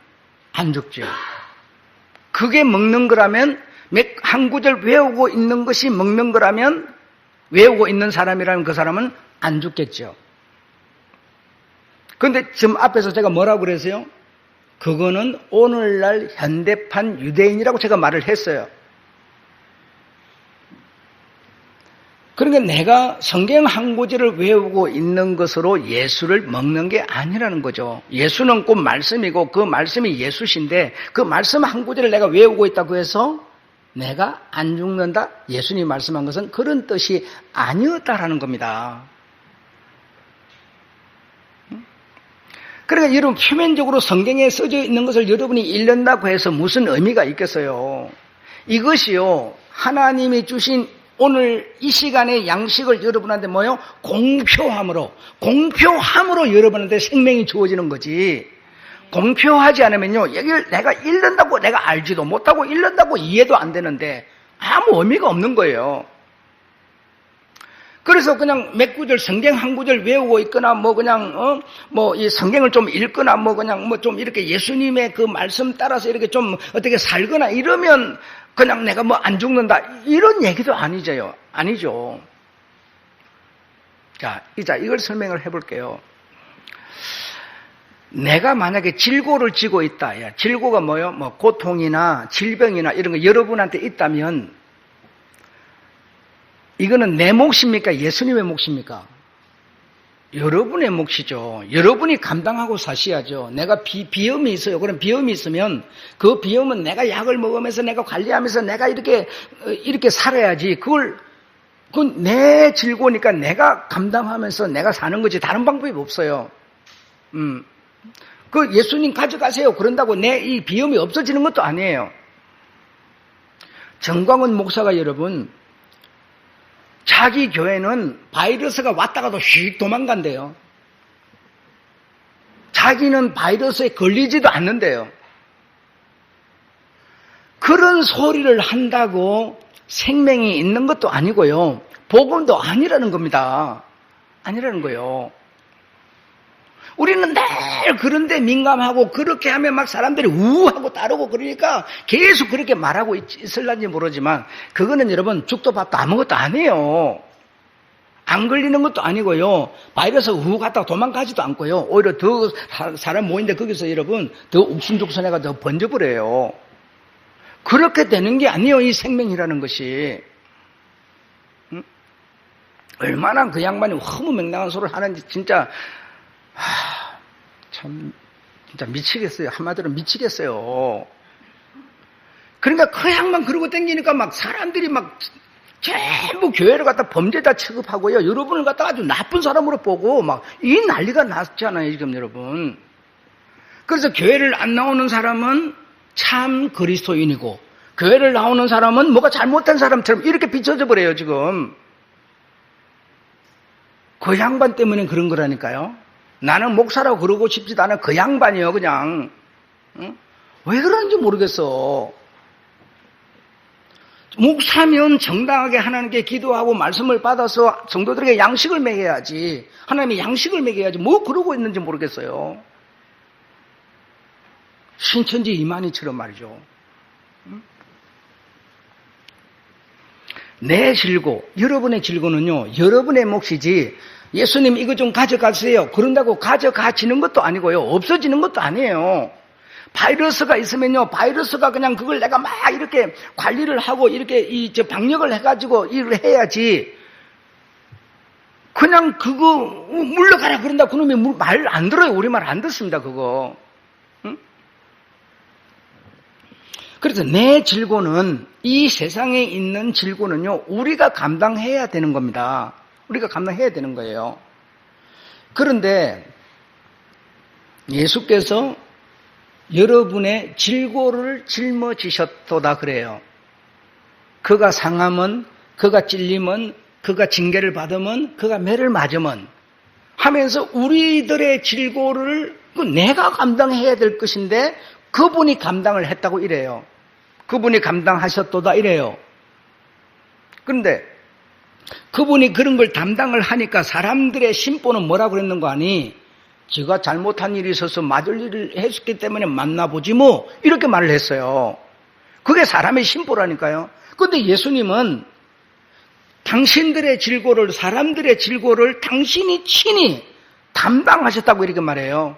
안 죽죠. 그게 먹는 거라면 한 구절 외우고 있는 것이 먹는 거라면 외우고 있는 사람이라면 그 사람은 안 죽겠죠. 그런데 지금 앞에서 제가 뭐라고 그랬어요? 그거는 오늘날 현대판 유대인이라고 제가 말을 했어요. 그러니까 내가 성경 한 구절을 외우고 있는 것으로 예수를 먹는 게 아니라는 거죠. 예수는 꼭 말씀이고 그 말씀이 예수신데 그 말씀 한 구절을 내가 외우고 있다고 해서 내가 안 죽는다? 예수님이 말씀한 것은 그런 뜻이 아니었다라는 겁니다. 그러니까 여러분 표면적으로 성경에 써져 있는 것을 여러분이 읽는다고 해서 무슨 의미가 있겠어요? 이것이요 하나님이 주신 오늘 이 시간의 양식을 여러분한테 뭐요? 공표함으로 여러분한테 생명이 주어지는 거지. 공표하지 않으면요 여기를 내가 읽는다고 내가 알지도 못하고 읽는다고 이해도 안 되는데 아무 의미가 없는 거예요. 그래서 그냥 몇 구절 성경 한 구절 외우고 있거나 뭐 그냥 이 성경을 좀 읽거나 뭐 그냥 뭐 좀 이렇게 예수님의 그 말씀 따라서 이렇게 좀 어떻게 살거나 이러면 그냥 내가 뭐 안 죽는다 이런 얘기도 아니죠. 자, 이걸 설명을 해볼게요. 내가 만약에 질고를 지고 있다. 질고가 뭐요? 뭐 고통이나 질병이나 이런 거 여러분한테 있다면 이거는 내 몫입니까? 예수님의 몫입니까? 여러분의 몫이죠. 여러분이 감당하고 사셔야죠. 내가 비염이 있어요. 그럼 비염이 있으면 그 비염은 내가 약을 먹으면서 내가 관리하면서 내가 이렇게 살아야지. 그건 내 질고니까 내가 감당하면서 내가 사는 거지. 다른 방법이 없어요. 그 예수님 가져가세요. 그런다고 내 이 비염이 없어지는 것도 아니에요. 정광훈 목사가 여러분, 자기 교회는 바이러스가 왔다가도 휙 도망간대요. 자기는 바이러스에 걸리지도 않는데요. 그런 소리를 한다고 생명이 있는 것도 아니고요. 복음도 아니라는 겁니다. 아니라는 거예요. 우리는 늘 그런데 민감하고 그렇게 하면 막 사람들이 우하고 따르고 그러니까 계속 그렇게 말하고 있을런지 모르지만 그거는 여러분 죽도 밥도 아무것도 아니에요. 안 걸리는 것도 아니고요. 바이러스 우 갔다가 도망가지도 않고요. 오히려 더 사람 모이는데 거기서 여러분 더 욱신죽순해가 더 번져버려요. 그렇게 되는 게 아니에요. 이 생명이라는 것이. 얼마나 그 양반이 허무맹랑한 소리를 하는지 진짜 진짜 미치겠어요. 한마디로 미치겠어요. 그러니까 그 양반 그러고 댕기니까 막 사람들이 막 전부 교회를 갖다 범죄자 취급하고요. 여러분을 갖다 아주 나쁜 사람으로 보고 막 이 난리가 났잖아요. 지금 여러분. 그래서 교회를 안 나오는 사람은 참 그리스도인이고 교회를 나오는 사람은 뭐가 잘못된 사람처럼 이렇게 비춰져 버려요. 지금. 그 양반 때문에 그런 거라니까요. 나는 목사라고 그러고 싶지도 않아. 그 양반이요, 그냥. 응? 왜 그런지 모르겠어. 목사면 정당하게 하나님께 기도하고 말씀을 받아서 성도들에게 양식을 먹여야지. 하나님이 양식을 먹여야지. 뭐 그러고 있는지 모르겠어요. 신천지 이만희처럼 말이죠. 응? 내 질고, 여러분의 질고는요, 여러분의 몫이지, 예수님 이거 좀 가져가세요. 그런다고 가져가지는 것도 아니고요. 없어지는 것도 아니에요. 바이러스가 있으면요. 바이러스가 그냥 그걸 내가 막 이렇게 관리를 하고 이렇게 방역을 해가지고 일을 해야지. 그냥 그거 물러가라 그런다 그놈이 말 안 들어요. 우리 말 안 듣습니다. 그거. 응? 그래서 내 질고는 이 세상에 있는 질고는요. 우리가 감당해야 되는 겁니다. 우리가 감당해야 되는 거예요. 그런데 예수께서 여러분의 질고를 짊어지셨도다 그래요. 그가 상함은, 그가 찔림은, 그가 징계를 받으면, 그가 매를 맞으면 하면서 우리들의 질고를 내가 감당해야 될 것인데 그분이 감당을 했다고 이래요. 그분이 감당하셨도다 이래요. 그런데 그분이 그런 걸 담당을 하니까 사람들의 심보는 뭐라고 그랬는 거 아니? 지가 잘못한 일이 있어서 맞을 일을 했기 때문에 만나보지 뭐 이렇게 말을 했어요. 그게 사람의 심보라니까요. 그런데 예수님은 당신들의 질고를, 사람들의 질고를 당신이 친히 담당하셨다고 이렇게 말해요.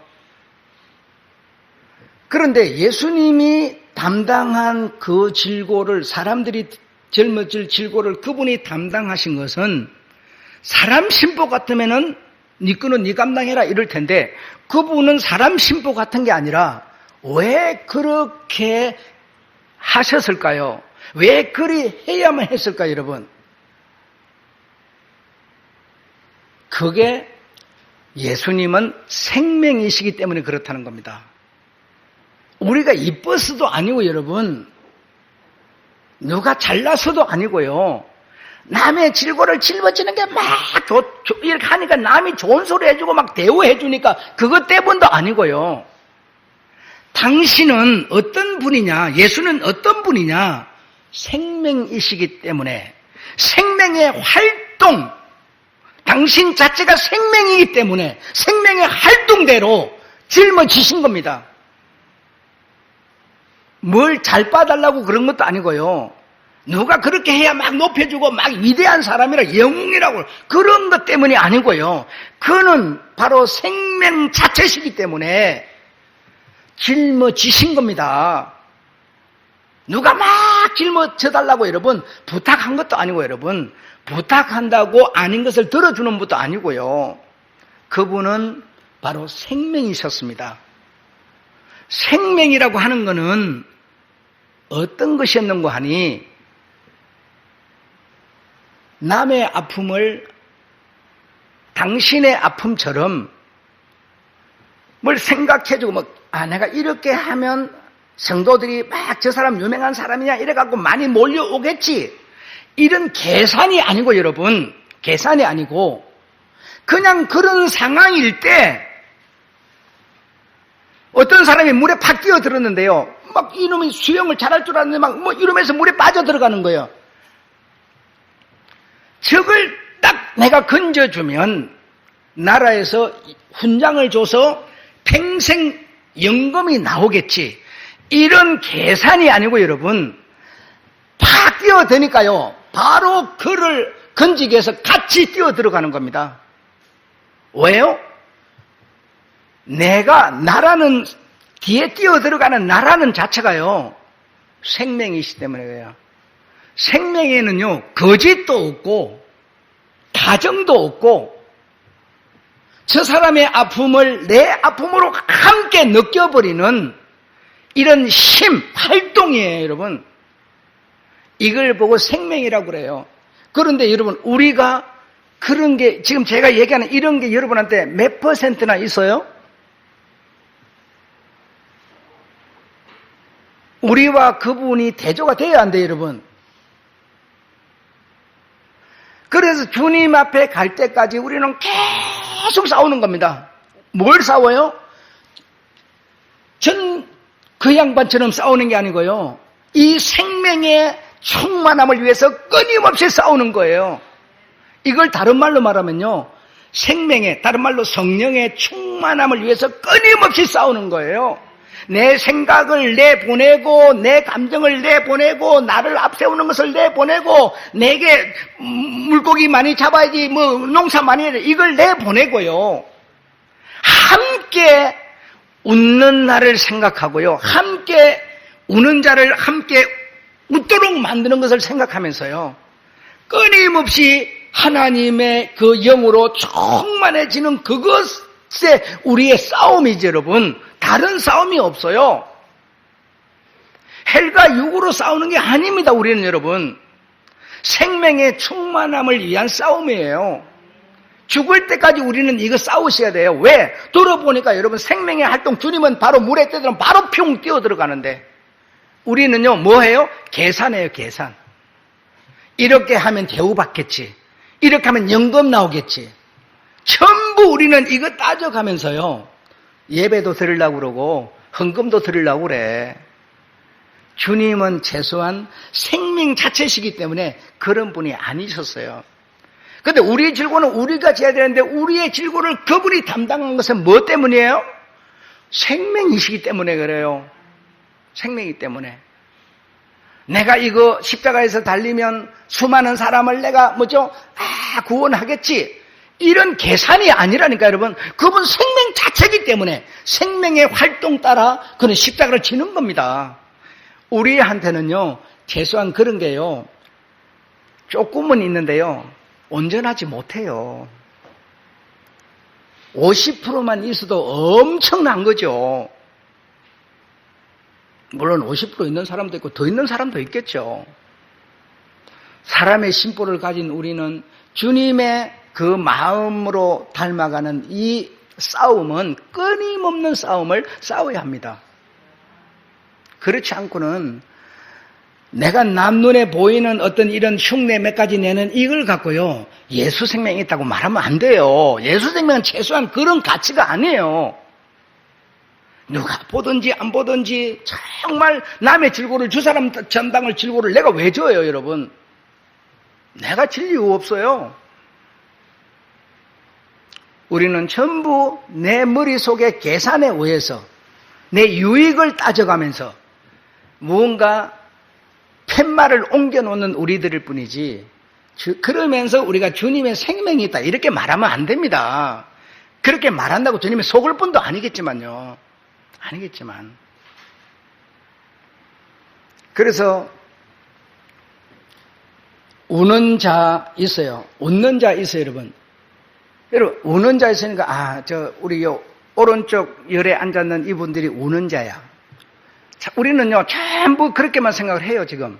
그런데 예수님이 담당한 그 질고를, 사람들이 짊어질 질고를 그분이 담당하신 것은 사람 심보 같으면은 네 거는 네 감당해라 이럴 텐데 그분은 사람 심보 같은 게 아니라 왜 그렇게 하셨을까요? 왜 그리 해야만 했을까요, 여러분? 그게 예수님은 생명이시기 때문에 그렇다는 겁니다. 우리가 이뻐서도 아니고 여러분, 누가 잘나서도 아니고요. 남의 질고를 짊어지는 게 막 이렇게 하니까 남이 좋은 소리 해주고 막 대우해 주니까 그것 때문도 아니고요. 당신은 어떤 분이냐, 예수는 어떤 분이냐, 생명이시기 때문에 생명의 활동, 당신 자체가 생명이기 때문에 생명의 활동대로 짊어지신 겁니다. 뭘 잘 봐달라고 그런 것도 아니고요. 누가 그렇게 해야 막 높여주고 막 위대한 사람이라 영웅이라고 그런 것 때문이 아니고요. 그는 바로 생명 자체시기 때문에 짊어지신 겁니다. 누가 막 짊어져달라고 여러분 부탁한 것도 아니고 여러분 부탁한다고 아닌 것을 들어주는 것도 아니고요. 그분은 바로 생명이셨습니다. 생명이라고 하는 것은 어떤 것이었는고 하니 남의 아픔을 당신의 아픔처럼 뭘 생각해주고 내가 이렇게 하면 성도들이 막 저 사람 유명한 사람이냐 이래갖고 많이 몰려오겠지 이런 계산이 아니고 여러분 계산이 아니고 그냥 그런 상황일 때 어떤 사람이 물에 팍 뛰어들었는데요. 막 이놈이 수영을 잘할 줄 아는데 막 이러면서 물에 빠져 들어가는 거예요. 저걸 딱 내가 건져주면 나라에서 훈장을 줘서 평생 연금이 나오겠지. 이런 계산이 아니고 여러분 팍 뛰어드니까요. 바로 그를 건지기 위해서 같이 뛰어 들어가는 겁니다. 왜요? 내가 나라는 뒤에 뛰어 들어가는 나라는 자체가요. 생명이시 때문에 그래요. 생명에는요. 거짓도 없고 가정도 없고 저 사람의 아픔을 내 아픔으로 함께 느껴버리는 이런 힘, 활동이에요, 여러분. 이걸 보고 생명이라고 그래요. 그런데 여러분, 우리가 그런 게, 지금 제가 얘기하는 이런 게 여러분한테 몇 %나 있어요? 우리와 그분이 대조가 돼야 안 돼요, 여러분. 그래서 주님 앞에 갈 때까지 우리는 계속 싸우는 겁니다. 뭘 싸워요? 그 양반처럼 싸우는 게 아니고요. 이 생명의 충만함을 위해서 끊임없이 싸우는 거예요. 이걸 다른 말로 말하면요. 생명의, 다른 말로 성령의 충만함을 위해서 끊임없이 싸우는 거예요. 내 생각을 내보내고 내 감정을 내보내고 나를 앞세우는 것을 내보내고 내게 물고기 많이 잡아야지 농사 많이 해야 돼. 이걸 내보내고요. 함께 웃는 나를 생각하고요. 함께 우는 자를 함께 웃도록 만드는 것을 생각하면서요. 끊임없이 하나님의 그 영으로 충만해지는 그것에 우리의 싸움이죠, 여러분. 다른 싸움이 없어요. 헬과 육으로 싸우는 게 아닙니다, 우리는 여러분. 생명의 충만함을 위한 싸움이에요. 죽을 때까지 우리는 이거 싸우셔야 돼요. 왜? 들어보니까 여러분 생명의 활동 주님은 바로 물에 뛰어들면 바로 뿅 뛰어 들어가는데 우리는요 뭐 해요? 계산해요, 계산. 이렇게 하면 대우받겠지. 이렇게 하면 연금 나오겠지. 전부 우리는 이거 따져가면서요. 예배도 드리려고 그러고 헌금도 드리려고 그래. 주님은 최소한 생명 자체시기 때문에 그런 분이 아니셨어요. 그런데 우리의 질고는 우리가 져야 되는데 우리의 질고를 그분이 담당한 것은 뭐 때문이에요? 생명이시기 때문에 그래요. 생명이기 때문에. 내가 이거 십자가에서 달리면 수많은 사람을 내가 구원하겠지. 이런 계산이 아니라니까 여러분. 그분 생명 자체이기 때문에 생명의 활동 따라 그는 십자가를 지는 겁니다. 우리한테는요 최소한 그런 게요 조금은 있는데요 온전하지 못해요. 50%만 있어도 엄청난 거죠. 물론 50% 있는 사람도 있고 더 있는 사람도 있겠죠. 사람의 심보를 가진 우리는 주님의 그 마음으로 닮아가는 이 싸움은 끊임없는 싸움을 싸워야 합니다. 그렇지 않고는 내가 남 눈에 보이는 어떤 이런 흉내 몇 가지 내는 이걸 갖고요 예수 생명이 있다고 말하면 안 돼요. 예수 생명은 최소한 그런 가치가 아니에요. 누가 보든지 안 보든지 정말 남의 질고를 주 사람 전당을 질고를 내가 왜 줘요, 여러분? 내가 질 이유 없어요. 우리는 전부 내 머릿속의 계산에 의해서 내 유익을 따져가면서 무언가 팻말을 옮겨놓는 우리들일 뿐이지, 그러면서 우리가 주님의 생명이 있다 이렇게 말하면 안 됩니다. 그렇게 말한다고 주님이 속을 뿐도 아니겠지만요. 아니겠지만. 그래서 우는 자 있어요. 웃는 자 있어요, 여러분. 여러분, 우는 자 있으니까, 우리 오른쪽 열에 앉았는 이분들이 우는 자야. 자, 우리는요, 전부 그렇게만 생각을 해요, 지금.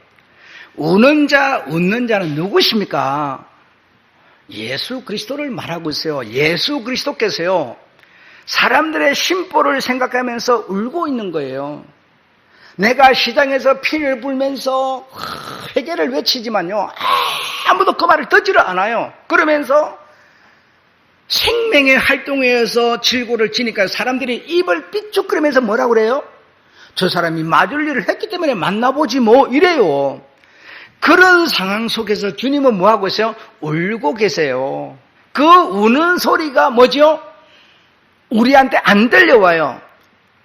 우는 자, 웃는 자는 누구십니까? 예수 그리스도를 말하고 있어요. 예수 그리스도께서요, 사람들의 심보를 생각하면서 울고 있는 거예요. 내가 시장에서 피를 불면서 회개를 외치지만요, 아무도 그 말을 듣지를 않아요. 그러면서 생명의 활동에 의해서 질고를 지니까 사람들이 입을 삐죽거리면서 뭐라고 그래요? 저 사람이 맞을 일을 했기 때문에 만나보지 뭐 이래요. 그런 상황 속에서 주님은 뭐하고 있어요? 울고 계세요. 그 우는 소리가 뭐죠? 우리한테 안 들려와요.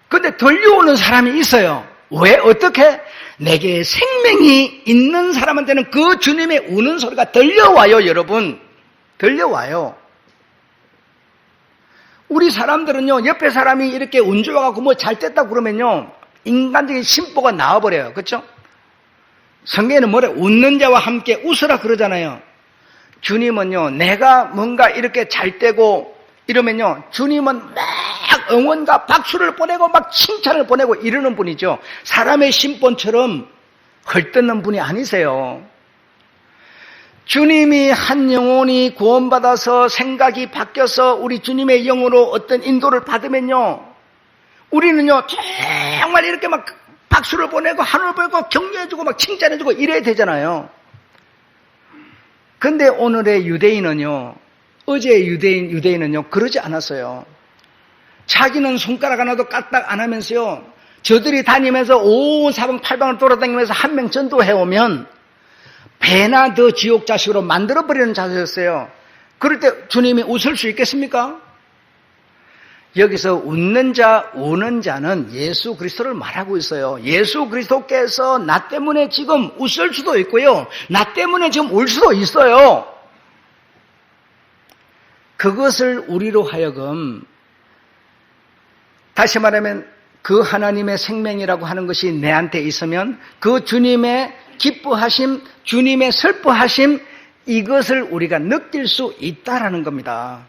근데 들려오는 사람이 있어요. 왜? 어떻게? 내게 생명이 있는 사람한테는 그 주님의 우는 소리가 들려와요, 여러분. 들려와요. 우리 사람들은요, 옆에 사람이 이렇게 운 좋아갖고 뭐 잘 됐다 그러면요, 인간적인 심보가 나와버려요. 그렇죠? 성경에는 뭐래? 웃는 자와 함께 웃으라 그러잖아요. 주님은요, 내가 뭔가 이렇게 잘 되고 이러면요, 주님은 막 응원과 박수를 보내고 막 칭찬을 보내고 이러는 분이죠. 사람의 심본처럼 헐뜯는 분이 아니세요. 주님이 한 영혼이 구원받아서 생각이 바뀌어서 우리 주님의 영으로 어떤 인도를 받으면요, 우리는요 정말 이렇게 막 박수를 보내고 하늘을 보내고 격려해주고 막 칭찬해주고 이래야 되잖아요. 근데 오늘의 유대인은요, 어제의 유대인은요 그러지 않았어요. 자기는 손가락 하나도 까딱 안 하면서요, 저들이 다니면서 온 사방팔방을 돌아다니면서 한 명 전도해오면 배나 더 지옥 자식으로 만들어버리는 자세였어요. 그럴 때 주님이 웃을 수 있겠습니까? 여기서 웃는 자, 우는 자는 예수 그리스도를 말하고 있어요. 예수 그리스도께서 나 때문에 지금 웃을 수도 있고요, 나 때문에 지금 울 수도 있어요. 그것을 우리로 하여금, 다시 말하면 그 하나님의 생명이라고 하는 것이 내한테 있으면 그 주님의 기뻐하심, 주님의 슬퍼하심, 이것을 우리가 느낄 수 있다라는 겁니다.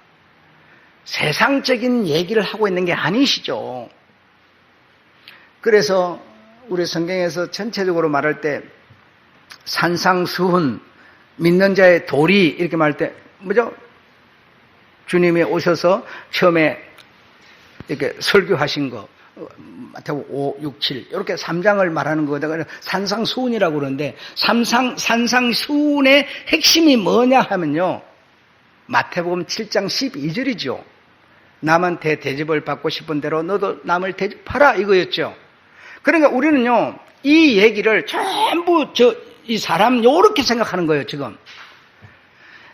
세상적인 얘기를 하고 있는 게 아니시죠. 그래서 우리 성경에서 전체적으로 말할 때 산상수훈, 믿는 자의 도리 이렇게 말할 때 뭐죠? 주님이 오셔서 처음에 이렇게 설교하신 거, 마태복음 5, 6, 7 이렇게 3장을 말하는 거거든요. 산상수훈이라고 그러는데 산상수훈의 핵심이 뭐냐 하면요, 마태복음 7장 12절이죠. 남한테 대접을 받고 싶은 대로 너도 남을 대접하라 이거였죠. 그러니까 우리는요 이 얘기를 전부 이 사람 요렇게 생각하는 거예요. 지금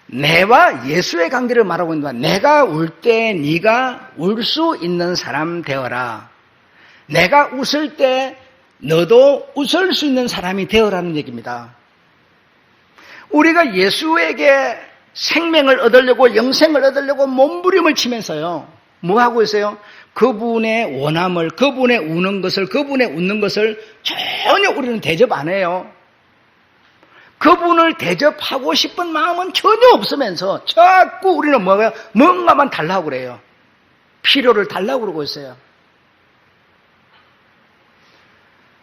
내와 예수의 관계를 말하고 있는 거야. 내가 울 때 네가 울 수 있는 사람 되어라. 내가 웃을 때 너도 웃을 수 있는 사람이 되어라는 얘기입니다. 우리가 예수에게 생명을 얻으려고, 영생을 얻으려고 몸부림을 치면서요, 뭐 하고 있어요? 그분의 원함을, 그분의 우는 것을, 그분의 웃는 것을 전혀 우리는 대접 안 해요. 그분을 대접하고 싶은 마음은 전혀 없으면서 자꾸 우리는 뭔가만 달라고 그래요. 필요를 달라고 그러고 있어요.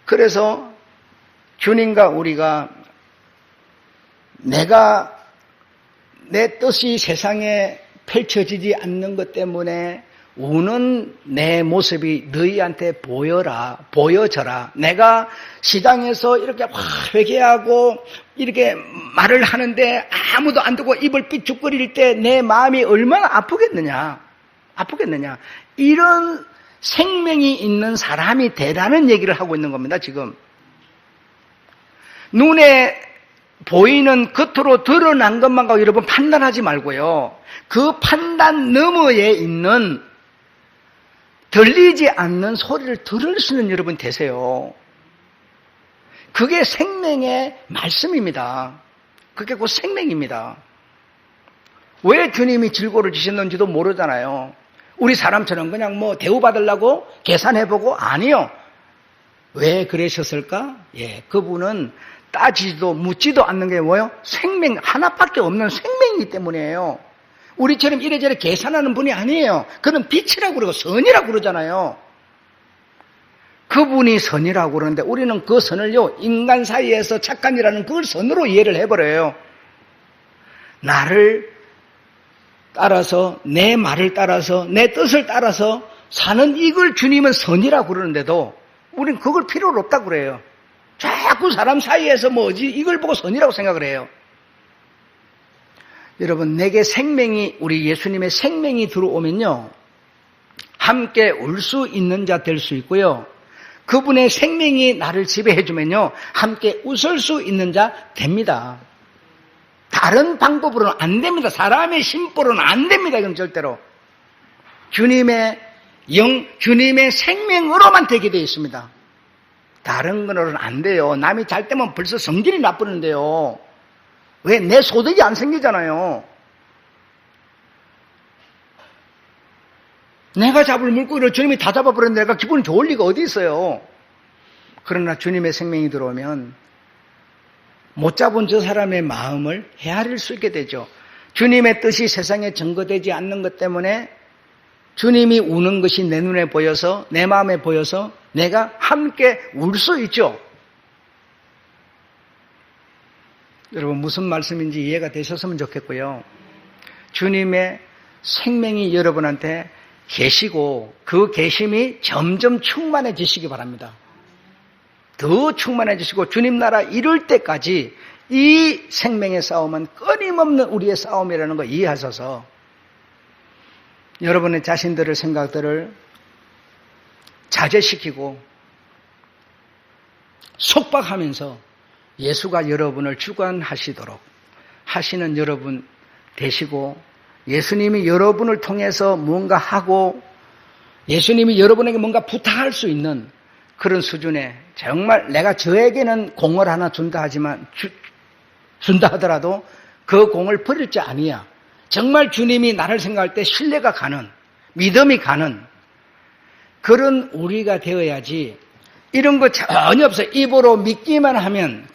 그래서 주님과 우리가 내가 내 뜻이 세상에 펼쳐지지 않는 것 때문에 우는 내 모습이 너희한테 보여져라. 내가 시장에서 이렇게 회개하고 이렇게 말을 하는데 아무도 안 듣고 입을 삐죽거릴 때 내 마음이 얼마나 아프겠느냐. 이런 생명이 있는 사람이 되라는 얘기를 하고 있는 겁니다, 지금. 눈에 보이는 겉으로 드러난 것만 가지고 여러분 판단하지 말고요. 그 판단 너머에 있는 들리지 않는 소리를 들을 수 있는 여러분 되세요. 그게 생명의 말씀입니다. 그게 곧 생명입니다. 왜 주님이 질고를 주셨는지도 모르잖아요. 우리 사람처럼 그냥 뭐 대우받으려고 계산해보고 아니요. 왜 그러셨을까? 예, 그분은 따지지도 묻지도 않는 게 뭐예요? 생명, 하나밖에 없는 생명이기 때문이에요. 우리처럼 이래저래 계산하는 분이 아니에요. 그는 빛이라고 그러고 선이라고 그러잖아요. 그분이 선이라고 그러는데 우리는 그 선을요, 인간 사이에서 착한이라는 그걸 선으로 이해를 해버려요. 나를 따라서, 내 말을 따라서, 내 뜻을 따라서 사는 이걸 주님은 선이라고 그러는데도 우린 그걸 필요로 없다고 그래요. 자꾸 사람 사이에서 뭐지? 이걸 보고 선이라고 생각을 해요. 여러분, 내게 생명이, 우리 예수님의 생명이 들어오면요, 함께 울 수 있는 자 될 수 있고요. 그분의 생명이 나를 지배해주면요, 함께 웃을 수 있는 자 됩니다. 다른 방법으로는 안 됩니다. 사람의 심보로는 안 됩니다. 이건 절대로. 주님의 주님의 생명으로만 되게 되어 있습니다. 다른 거로는 안 돼요. 남이 잘 때면 벌써 성질이 나쁘는데요. 왜? 내 소득이 안 생기잖아요. 내가 잡을 물고기를 주님이 다 잡아버렸는데 내가 기분이 좋을 리가 어디 있어요. 그러나 주님의 생명이 들어오면 못 잡은 저 사람의 마음을 헤아릴 수 있게 되죠. 주님의 뜻이 세상에 증거되지 않는 것 때문에 주님이 우는 것이 내 눈에 보여서, 내 마음에 보여서 내가 함께 울 수 있죠. 여러분, 무슨 말씀인지 이해가 되셨으면 좋겠고요. 주님의 생명이 여러분한테 계시고 그 계심이 점점 충만해지시기 바랍니다. 더 충만해지시고 주님 나라 이룰 때까지 이 생명의 싸움은 끊임없는 우리의 싸움이라는 거 이해하셔서 여러분의 자신들의 생각들을 자제시키고 속박하면서 예수가 여러분을 주관하시도록 하시는 여러분 되시고, 예수님이 여러분을 통해서 무언가 하고 예수님이 여러분에게 뭔가 부탁할 수 있는 그런 수준에, 정말 내가 저에게는 공을 하나 준다 하더라도 그 공을 버릴 줄 아니야. 정말 주님이 나를 생각할 때 신뢰가 가는, 믿음이 가는 그런 우리가 되어야지. 이런 거 전혀 없어요. 입으로 믿기만 하면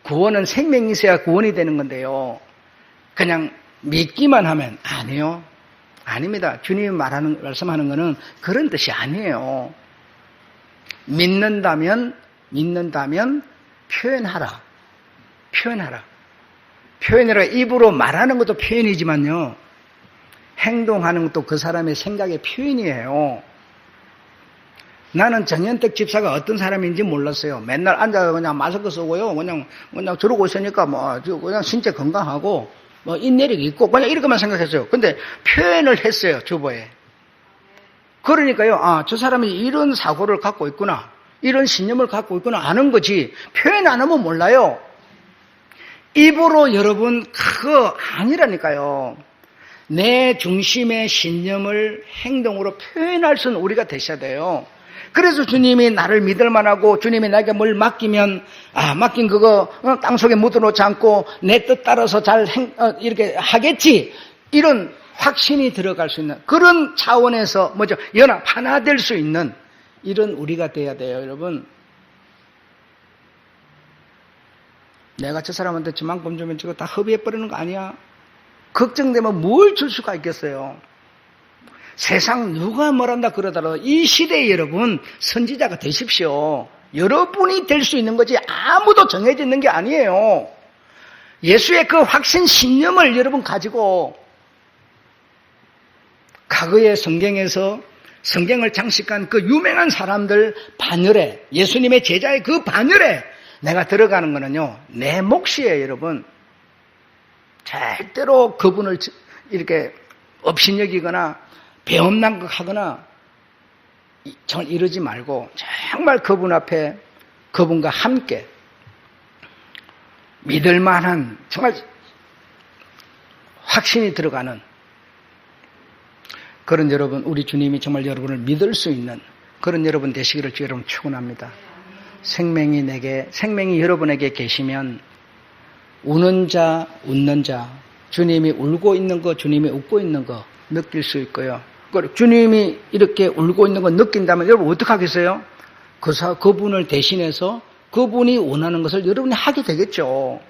구원은 생명이 있어야 구원이 되는 건데요. 그냥 믿기만 하면 아니요. 아닙니다. 주님이 말씀하는 거는 그런 뜻이 아니에요. 믿는다면 표현하라. 표현이라 입으로 말하는 것도 표현이지만요. 행동하는 것도 그 사람의 생각의 표현이에요. 나는 정현택 집사가 어떤 사람인지 몰랐어요. 맨날 앉아서 그냥 마스크 쓰고요. 그냥 저러고 있으니까 그냥 신체 건강하고 인내력이 있고 그냥 이렇게만 생각했어요. 근데 표현을 했어요. 주보에. 그러니까요. 저 사람이 이런 사고를 갖고 있구나. 이런 신념을 갖고 있구나 아는 거지. 표현 안 하면 몰라요. 입으로 여러분 그거 아니라니까요. 내 중심의 신념을 행동으로 표현할 수는 우리가 되셔야 돼요. 그래서 주님이 나를 믿을 만하고 주님이 나에게 뭘 맡기면 맡긴 그거 땅속에 묻어놓지 않고 내 뜻 따라서 잘 이렇게 하겠지, 이런 확신이 들어갈 수 있는 그런 차원에서 연합 하나 될 수 있는 이런 우리가 돼야 돼요. 여러분, 내가 저 사람한테 저만큼 주면 저거 다 허비해버리는 거 아니야? 걱정되면 뭘 줄 수가 있겠어요. 세상 누가 뭐란다 그러더라도 이 시대에 여러분 선지자가 되십시오. 여러분이 될 수 있는 거지 아무도 정해져 있는 게 아니에요. 예수의 그 확신 신념을 여러분 가지고 과거의 성경에서 성경을 장식한 그 유명한 사람들 반열에, 예수님의 제자의 그 반열에 내가 들어가는 거는요, 내 몫이에요. 여러분, 절대로 그분을 이렇게 업신여기거나 배엄난각하거나 이러지 말고 정말 그분 앞에 그분과 함께 믿을 만한 정말 확신이 들어가는 그런 여러분, 우리 주님이 정말 여러분을 믿을 수 있는 그런 여러분 되시기를 주 여러분 축원합니다. 생명이 여러분에게 계시면 우는 자, 웃는 자, 주님이 울고 있는 거, 주님이 웃고 있는 거 느낄 수 있고요. 주님이 이렇게 울고 있는 거 느낀다면 여러분 어떻게 하겠어요? 그분을 대신해서 그분이 원하는 것을 여러분이 하게 되겠죠.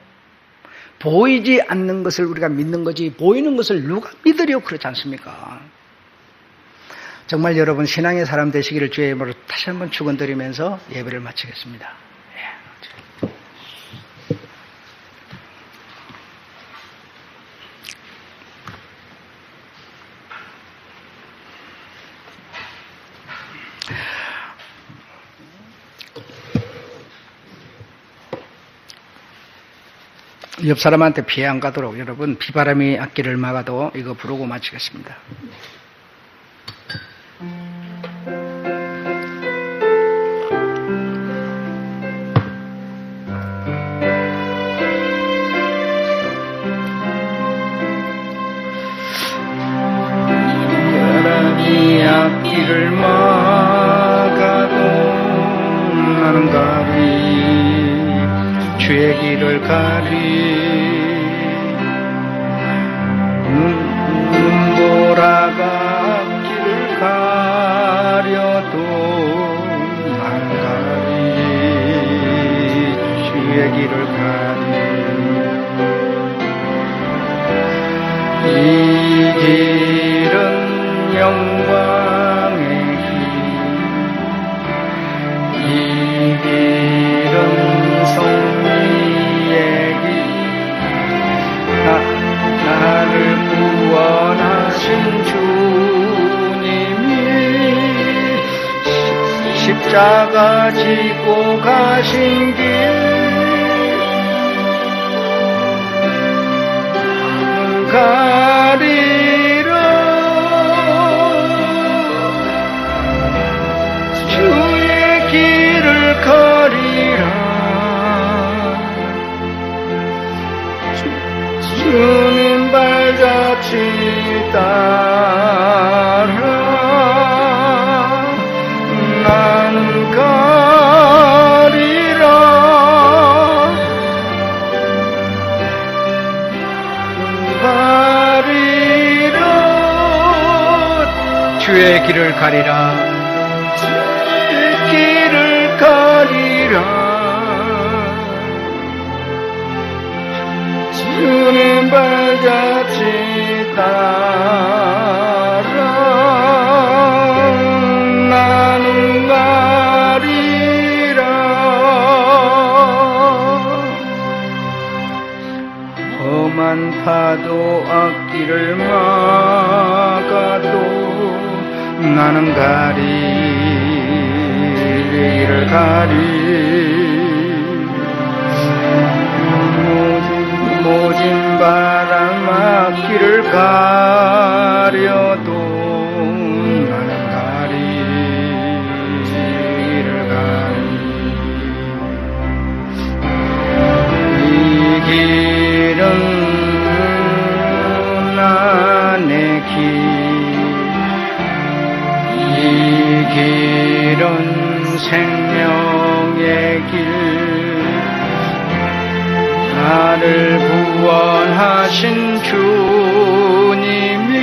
보이지 않는 것을 우리가 믿는 거지 보이는 것을 누가 믿으려 그렇지 않습니까? 정말 여러분 신앙의 사람 되시기를 주의 이름으로 다시 한번 축원드리면서 예배를 마치겠습니다. 옆 사람한테 피해 안 가도록 여러분 비바람이 앞길을 막아도 이거 부르고 마치겠습니다. 바람이 앞길을 막아도 나는 가리 주의 길을 가리 눈보라가 앞길을 가려도 나는 가리 주의 길을 가리 이 길은 영광의 길, 이 길은 승리의 길, 나를 구원하신 주님이 십자가 지고 가신 길, 가리라 주의 길을 가리라 주님 발자취 따라 나는 가리라 가리라 주의 길을 가리라 주의 길을 가리라 주님 발자취 따라 나는 가리라 험한 파도 앞길을 막아도 나는 가리 길을 가리 모진 바람 앞길을 가려도 나는 가리 길을 가리 이 길은 나의 길 이 길은 생명의 길 나를 구원하신 주님이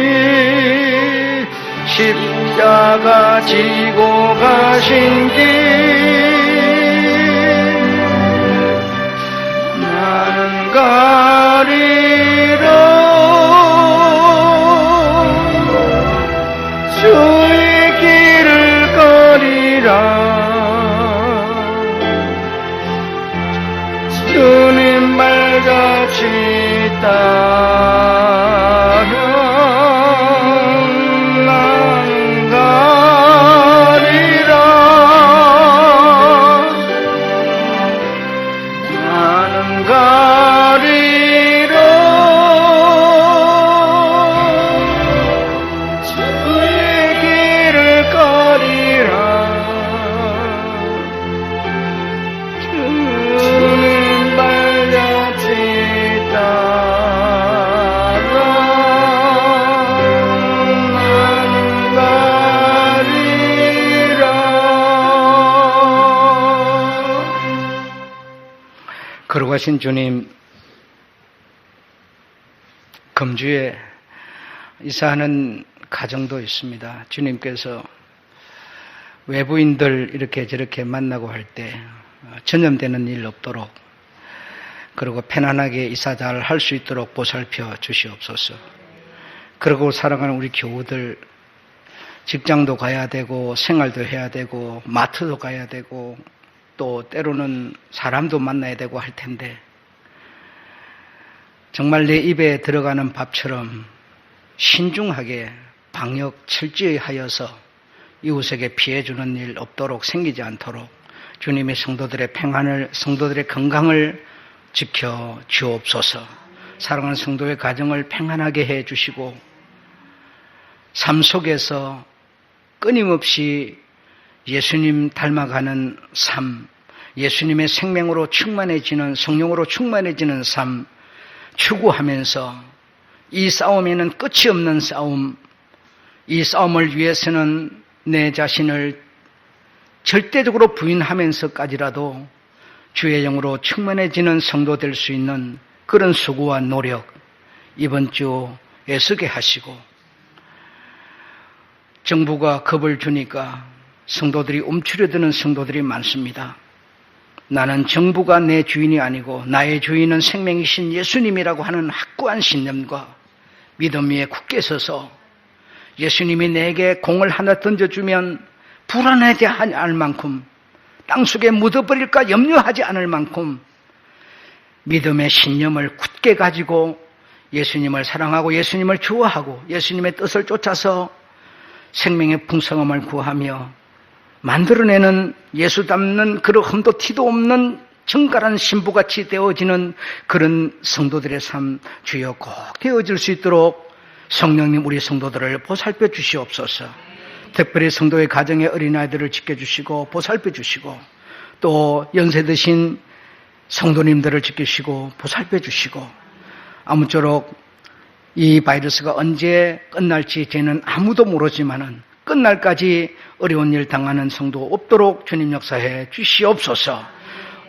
십자가 지고 가신 길 나는 가리라 주의 길을 가리라 주님 발자취 따라 나는 가리라 나는 가리라 주의 길을 가리라 주님 발자취 거룩하신 주님, 금주에 이사하는 가정도 있습니다. 주님께서 외부인들 이렇게 저렇게 만나고 할 때 전염되는 일 없도록, 그리고 편안하게 이사 잘 할 수 있도록 보살펴 주시옵소서. 그리고 사랑하는 우리 교우들, 직장도 가야 되고 생활도 해야 되고 마트도 가야 되고 또 때로는 사람도 만나야 되고 할 텐데, 정말 내 입에 들어가는 밥처럼 신중하게 방역 철저히 하여서 이웃에게 피해주는 일 없도록, 생기지 않도록 주님의 성도들의 평안을, 성도들의 건강을 지켜 주옵소서. 사랑하는 성도의 가정을 평안하게 해 주시고, 삶 속에서 끊임없이 예수님 닮아가는 삶, 예수님의 생명으로 충만해지는, 성령으로 충만해지는 삶 추구하면서, 이 싸움에는 끝이 없는 싸움, 이 싸움을 위해서는 내 자신을 절대적으로 부인하면서까지라도 주의 영으로 충만해지는 성도 될 수 있는 그런 수고와 노력 이번 주 애쓰게 하시고, 정부가 겁을 주니까 성도들이 움츠려드는 성도들이 많습니다. 나는 정부가 내 주인이 아니고 나의 주인은 생명이신 예수님이라고 하는 확고한 신념과 믿음 위에 굳게 서서, 예수님이 내게 공을 하나 던져주면 불안하지 않을 만큼, 땅속에 묻어버릴까 염려하지 않을 만큼 믿음의 신념을 굳게 가지고 예수님을 사랑하고 예수님을 좋아하고 예수님의 뜻을 쫓아서 생명의 풍성함을 구하며 만들어내는, 예수 닮는 그런 흠도 티도 없는 정갈한 신부같이 되어지는 그런 성도들의 삶 주여 꼭 되어질 수 있도록 성령님 우리 성도들을 보살펴 주시옵소서. 특별히 성도의 가정의 어린아이들을 지켜주시고 보살펴 주시고, 또 연세 드신 성도님들을 지키시고 보살펴 주시고, 아무쪼록 이 바이러스가 언제 끝날지 저는 아무도 모르지만은 끝날까지 어려운 일 당하는 성도 없도록 주님 역사해 주시옵소서.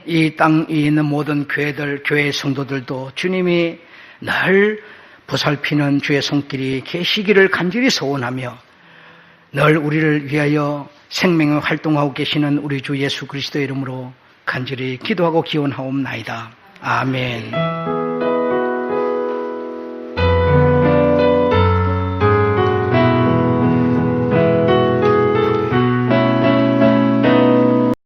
이 땅에 있는 모든 교회들, 교회 성도들도 주님이 늘 보살피는 주의 손길이 계시기를 간절히 소원하며, 늘 우리를 위하여 생명을 활동하고 계시는 우리 주 예수 그리스도의 이름으로 간절히 기도하고 기원하옵나이다. 아멘.